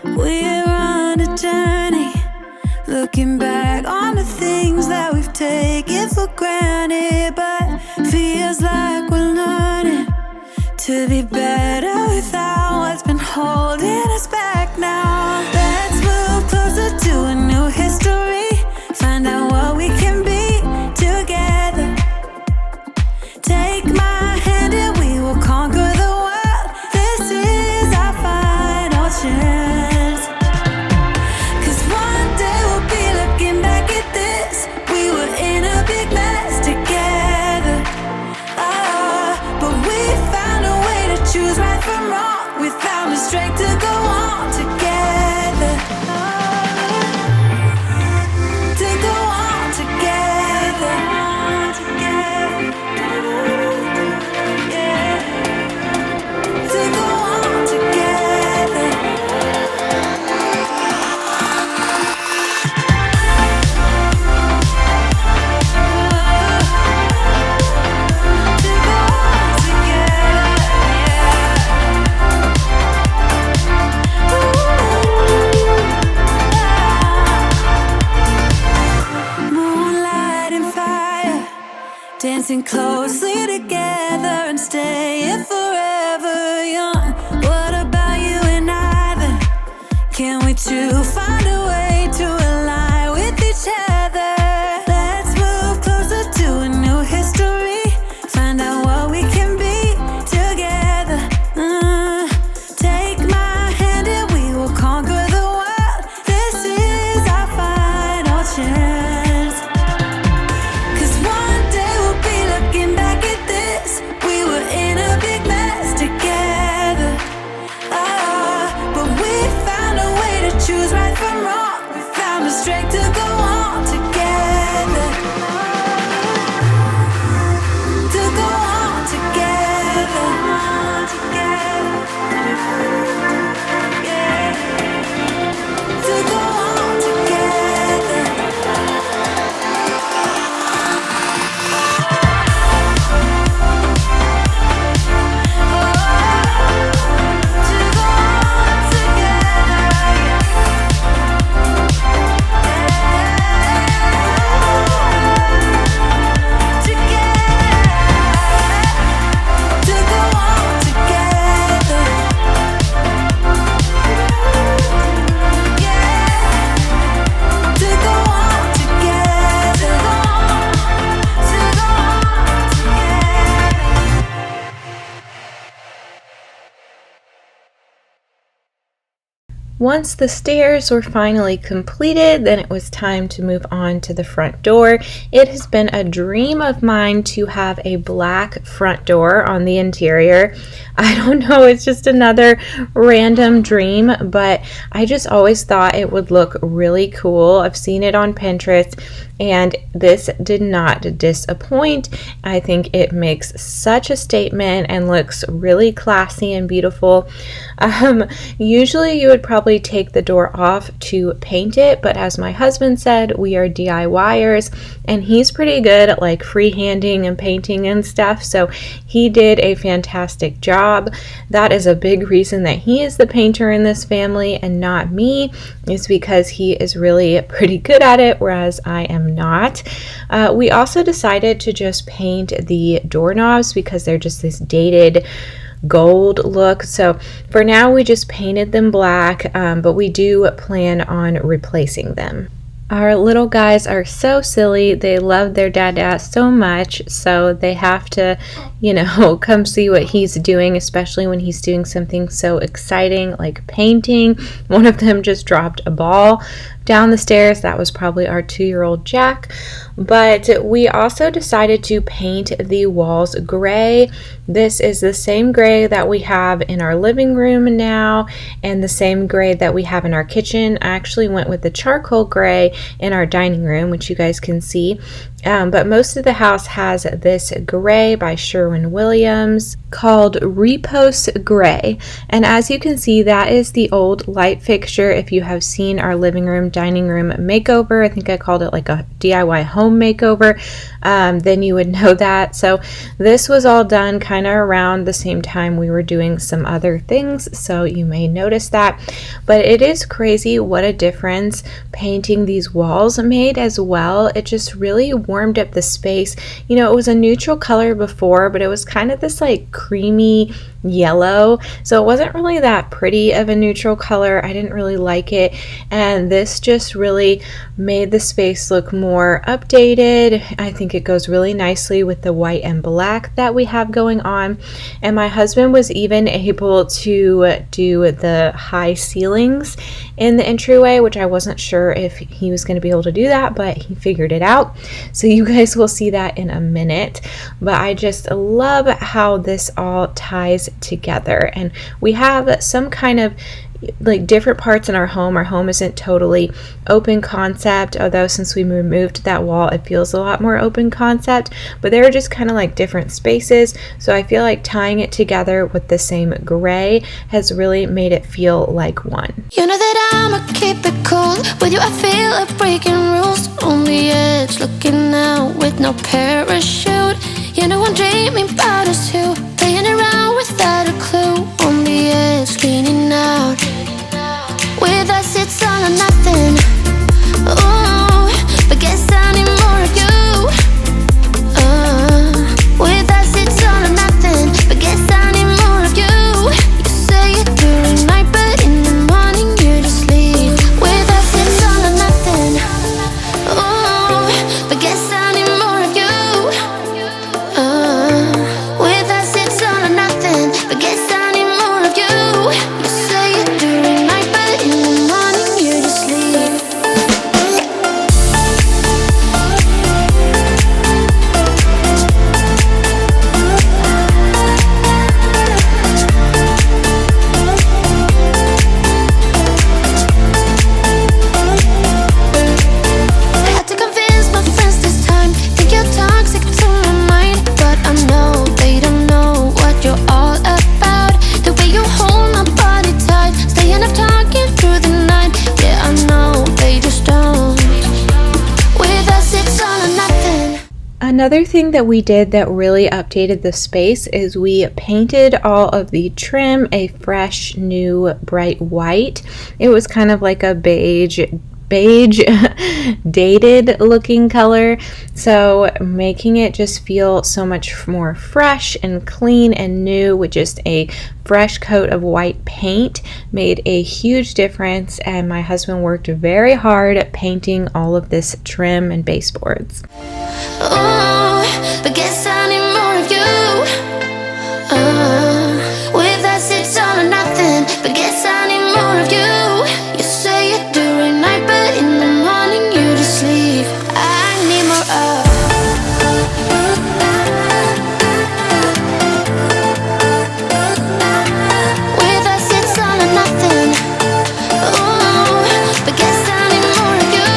We're on a journey, looking back on the things that we've taken for granted, but feels like we're learning to be better without what's been holding us back now. Let's move closer to a new history. Find out what we can be together. Take my hand and we will conquer the world. This is our final chance. 'Cause one day we'll be looking back at this. We were in a big mess together. But we found a way to choose right from wrong. We found the strength to go on together. To go on together. Yeah. To go on together. To go on together. Moonlight and fire, dancing closely together and staying forever young. What about you and I then? Can we two find a way to align with each other? Let's move closer to a new history. Find out what we can be together. Take my hand and we will conquer the world. This is our final chance. 'Cause one day we'll be looking back at this. We were in a big mess together. But we found a way to choose right from wrong. We found the strength to go on together. To go on together. Yeah. To go on together. Once the stairs were finally completed, then it was time to move on to the front door. It has been a dream of mine to have a black front door on the interior. I don't know, it's just another random dream, but I just always thought it would look really cool. I've seen it on Pinterest, and this did not disappoint. I think it makes such a statement and looks really classy and beautiful. Usually you would probably take the door off to paint it, but as my husband said, we are DIYers, and he's pretty good at like freehanding and painting and stuff, so he did a fantastic job. That is a big reason that he is the painter in this family and not me, is because he is really pretty good at it, whereas I am not. We also decided to just paint the doorknobs because they're just this dated gold look. So for now we just painted them black, but we do plan on replacing them. Our little guys are so silly. They love their dada so much, so they have to, come see what he's doing, especially when he's doing something so exciting like painting. One of them just dropped a ball down the stairs. That was probably our 2-year-old Jack. But we also decided to paint the walls gray. This is the same gray that we have in our living room now, and the same gray that we have in our kitchen. I actually went with the charcoal gray in our dining room, which you guys can see. But most of the house has this gray by Sherwin called Repose Gray. And as you can see, that is the old light fixture. If you have seen our living room, dining room makeover, I think I called it like a DIY home makeover, then you would know that. So this was all done kind of around the same time we were doing some other things, so you may notice that. But it is crazy what a difference painting these walls made as well. It just really warmed up the space. It was a neutral color before, but it was kind of this like creamy yellow, so it wasn't really that pretty of a neutral color. I didn't really like it, and this just really made the space look more updated. I think it goes really nicely with the white and black that we have going on, and my husband was even able to do the high ceilings in the entryway, which I wasn't sure if he was going to be able to do that, but he figured it out. So you guys will see that in a minute, but I just love how this all ties together. And we have some kind of like different parts in our home. Our home isn't totally open concept, although since we removed that wall it feels a lot more open concept, but they're just kind of like different spaces. So I feel like tying it together with the same gray has really made it feel like one. You know that I'ma keep it cool. With you I feel like breaking rules. On the edge looking out with no parachute. You know I'm dreaming about us two, playing around without a clue. On the edge leaning out. With us it's all or nothing. Ooh, but guess I need more of you. With us it's all or nothing, but guess I need more of you. You say it during night, but in the morning you just leave. With us it's all or nothing. Ooh, but guess I need more of you. With us it's all or nothing, but guess I need more of you. You say it during night, but in the morning you just leave. I had to convince my friends this time. Think you're toxic to my mind, but I know they don't know what you're all about. The way you hold my body tight, staying up talking through the night. Yeah, I know they just don't. With us it's all or nothing. Another thing that we did that really updated the space is we painted all of the trim a fresh new bright white. It was kind of like a beige dated looking color, so making it just feel so much more fresh and clean and new with just a fresh coat of white paint made a huge difference. And my husband worked very hard at painting all of this trim and baseboards. Ooh, but guess I need more of you. With us it's all or nothing, but guess I need more of you. You say it during night, but in the morning you just leave. I need more of. With us it's all or nothing. Ooh, but guess I need more of you.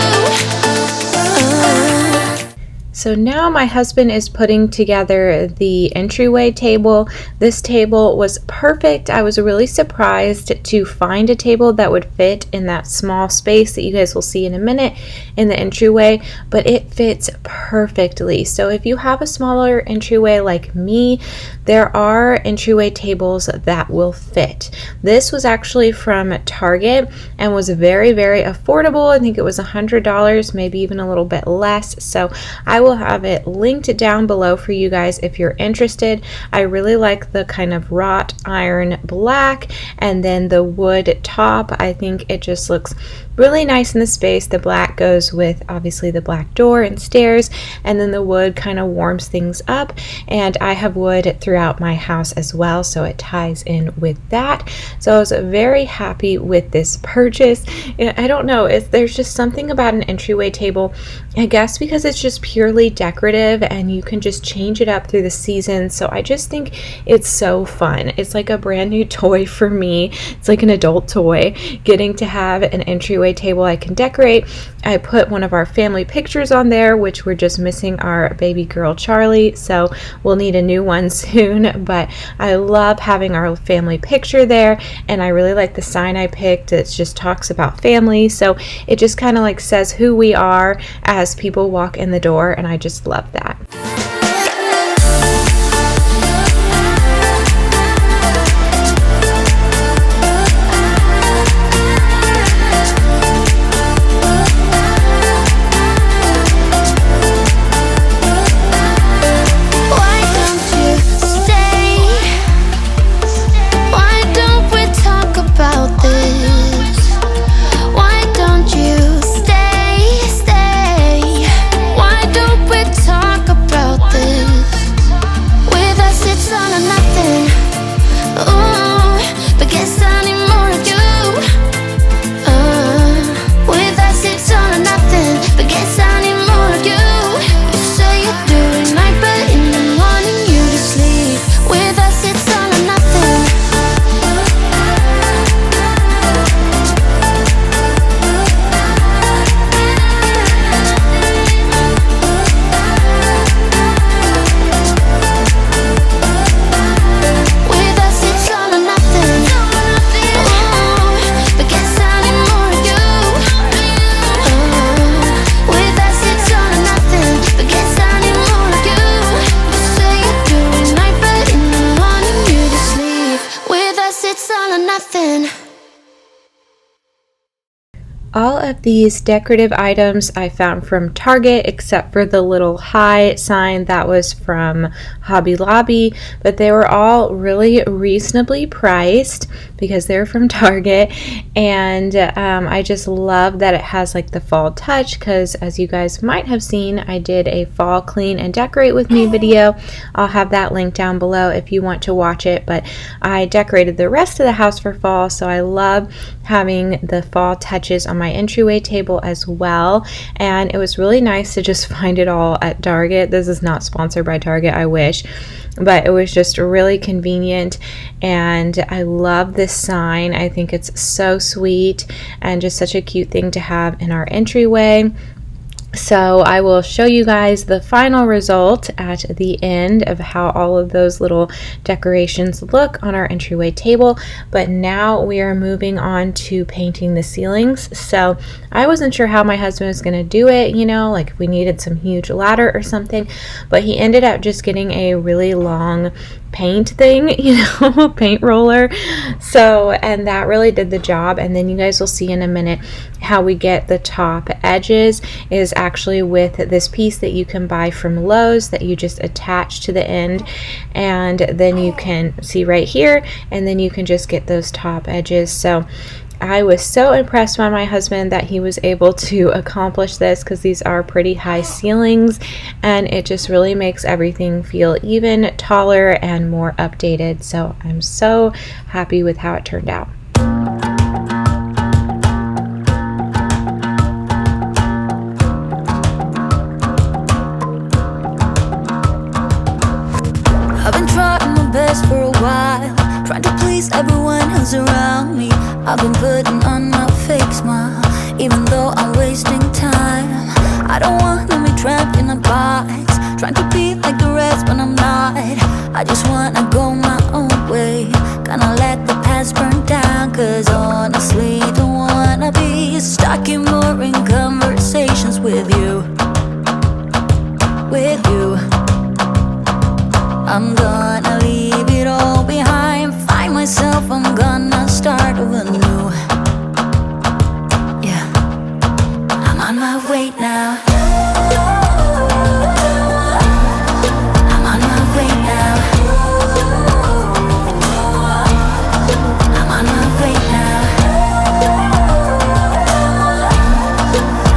So now my husband is putting together the entryway table. This table was perfect. I was really surprised to find a table that would fit in that small space that you guys will see in a minute in the entryway, but it fits perfectly. So if you have a smaller entryway like me, there are entryway tables that will fit. This was actually from Target and was very, very affordable. I think it was $100, maybe even a little bit less. So I will have it linked down below for you guys if you're interested. I really like the kind of wrought iron black and then the wood top. I think it just looks really nice in the space. The black goes with obviously the black door and stairs, and then the wood kind of warms things up, and I have wood throughout my house as well, so it ties in with that. So I was very happy with this purchase. I don't know, there's just something about an entryway table, I guess because it's just purely decorative and you can just change it up through the season. So I just think it's so fun. It's like a brand new toy for me. It's like an adult toy, getting to have an entryway table I can decorate. I put one of our family pictures on there, which we're just missing our baby girl Charlie, so we'll need a new one soon. But I love having our family picture there, and I really like the sign I picked. It just talks about family, so it just kind of like says who we are as people walk in the door, and I just love that. it's all or nothing. All of these decorative items I found from Target, except for the little high sign that was from Hobby Lobby, but they were all really reasonably priced because they're from Target. And I just love that it has like the fall touch, because as you guys might have seen, I did a fall clean and decorate with me video. I'll have that link down below if you want to watch it, but I decorated the rest of the house for fall, so I love having the fall touches on my entryway table as well. And it was really nice to just find it all at Target. This is not sponsored by Target, I wish, but it was just really convenient. And I love this sign. I think it's so sweet and just such a cute thing to have in our entryway. So I will show you guys the final result at the end of how all of those little decorations look on our entryway table. But now we are moving on to painting the ceilings. So I wasn't sure how my husband was going to do it, you know, like if we needed some huge ladder or something, but he ended up just getting a really long paint thing, you know, paint roller. So, and that really did the job. And then you guys will see in a minute how we get the top edges is actually with this piece that you can buy from Lowe's that you just attach to the end, and then you can see right here, and then you can just get those top edges. So I was so impressed by my husband that he was able to accomplish this, because these are pretty high ceilings and it just really makes everything feel even taller and more updated. So I'm so happy with how it turned out. I've been trying my best for a while, trying to please everyone who's around me. I've been putting on my fake smile, even though I'm wasting time. I don't want to be trapped in a box, trying to be like the rest when I'm not. I just wanna go my own way, gonna let the past burn down, cause honestly don't wanna be stuck in boring conversations with you. I'm gonna leave it all behind, find myself, I'm gonna start over new. Yeah, I'm on my way now. I'm on my way now. I'm on my way now. I'm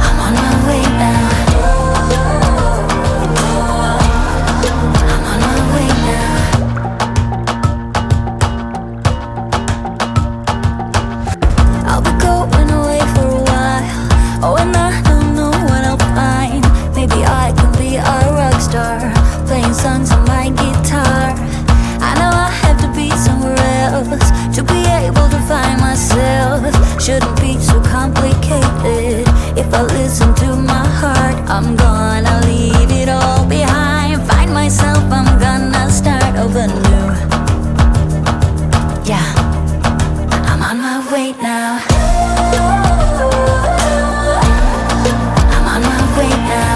on my way now. Songs on my guitar. I know I have to be somewhere else to be able to find myself. Shouldn't be so complicated if I listen to my heart. I'm gonna leave it all behind, find myself, I'm gonna start over new. Yeah, I'm on my way now. I'm on my way now.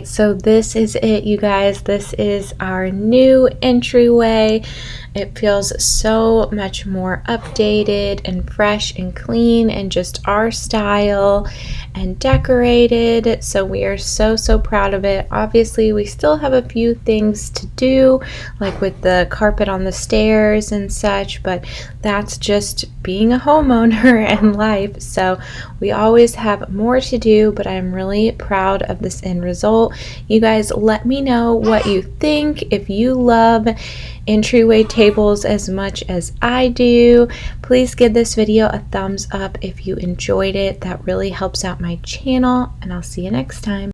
right, so this is it, you guys. This is our new entryway. It feels so much more updated and fresh and clean and just our style and decorated. So we are so proud of it. Obviously, we still have a few things to do, like with the carpet on the stairs and such, but that's just being a homeowner and life. So we always have more to do, but I'm really proud of this end result. You guys, let me know what you think. If you love entryway tables as much as I do, please give this video a thumbs up if you enjoyed it. That really helps out my channel, and I'll see you next time.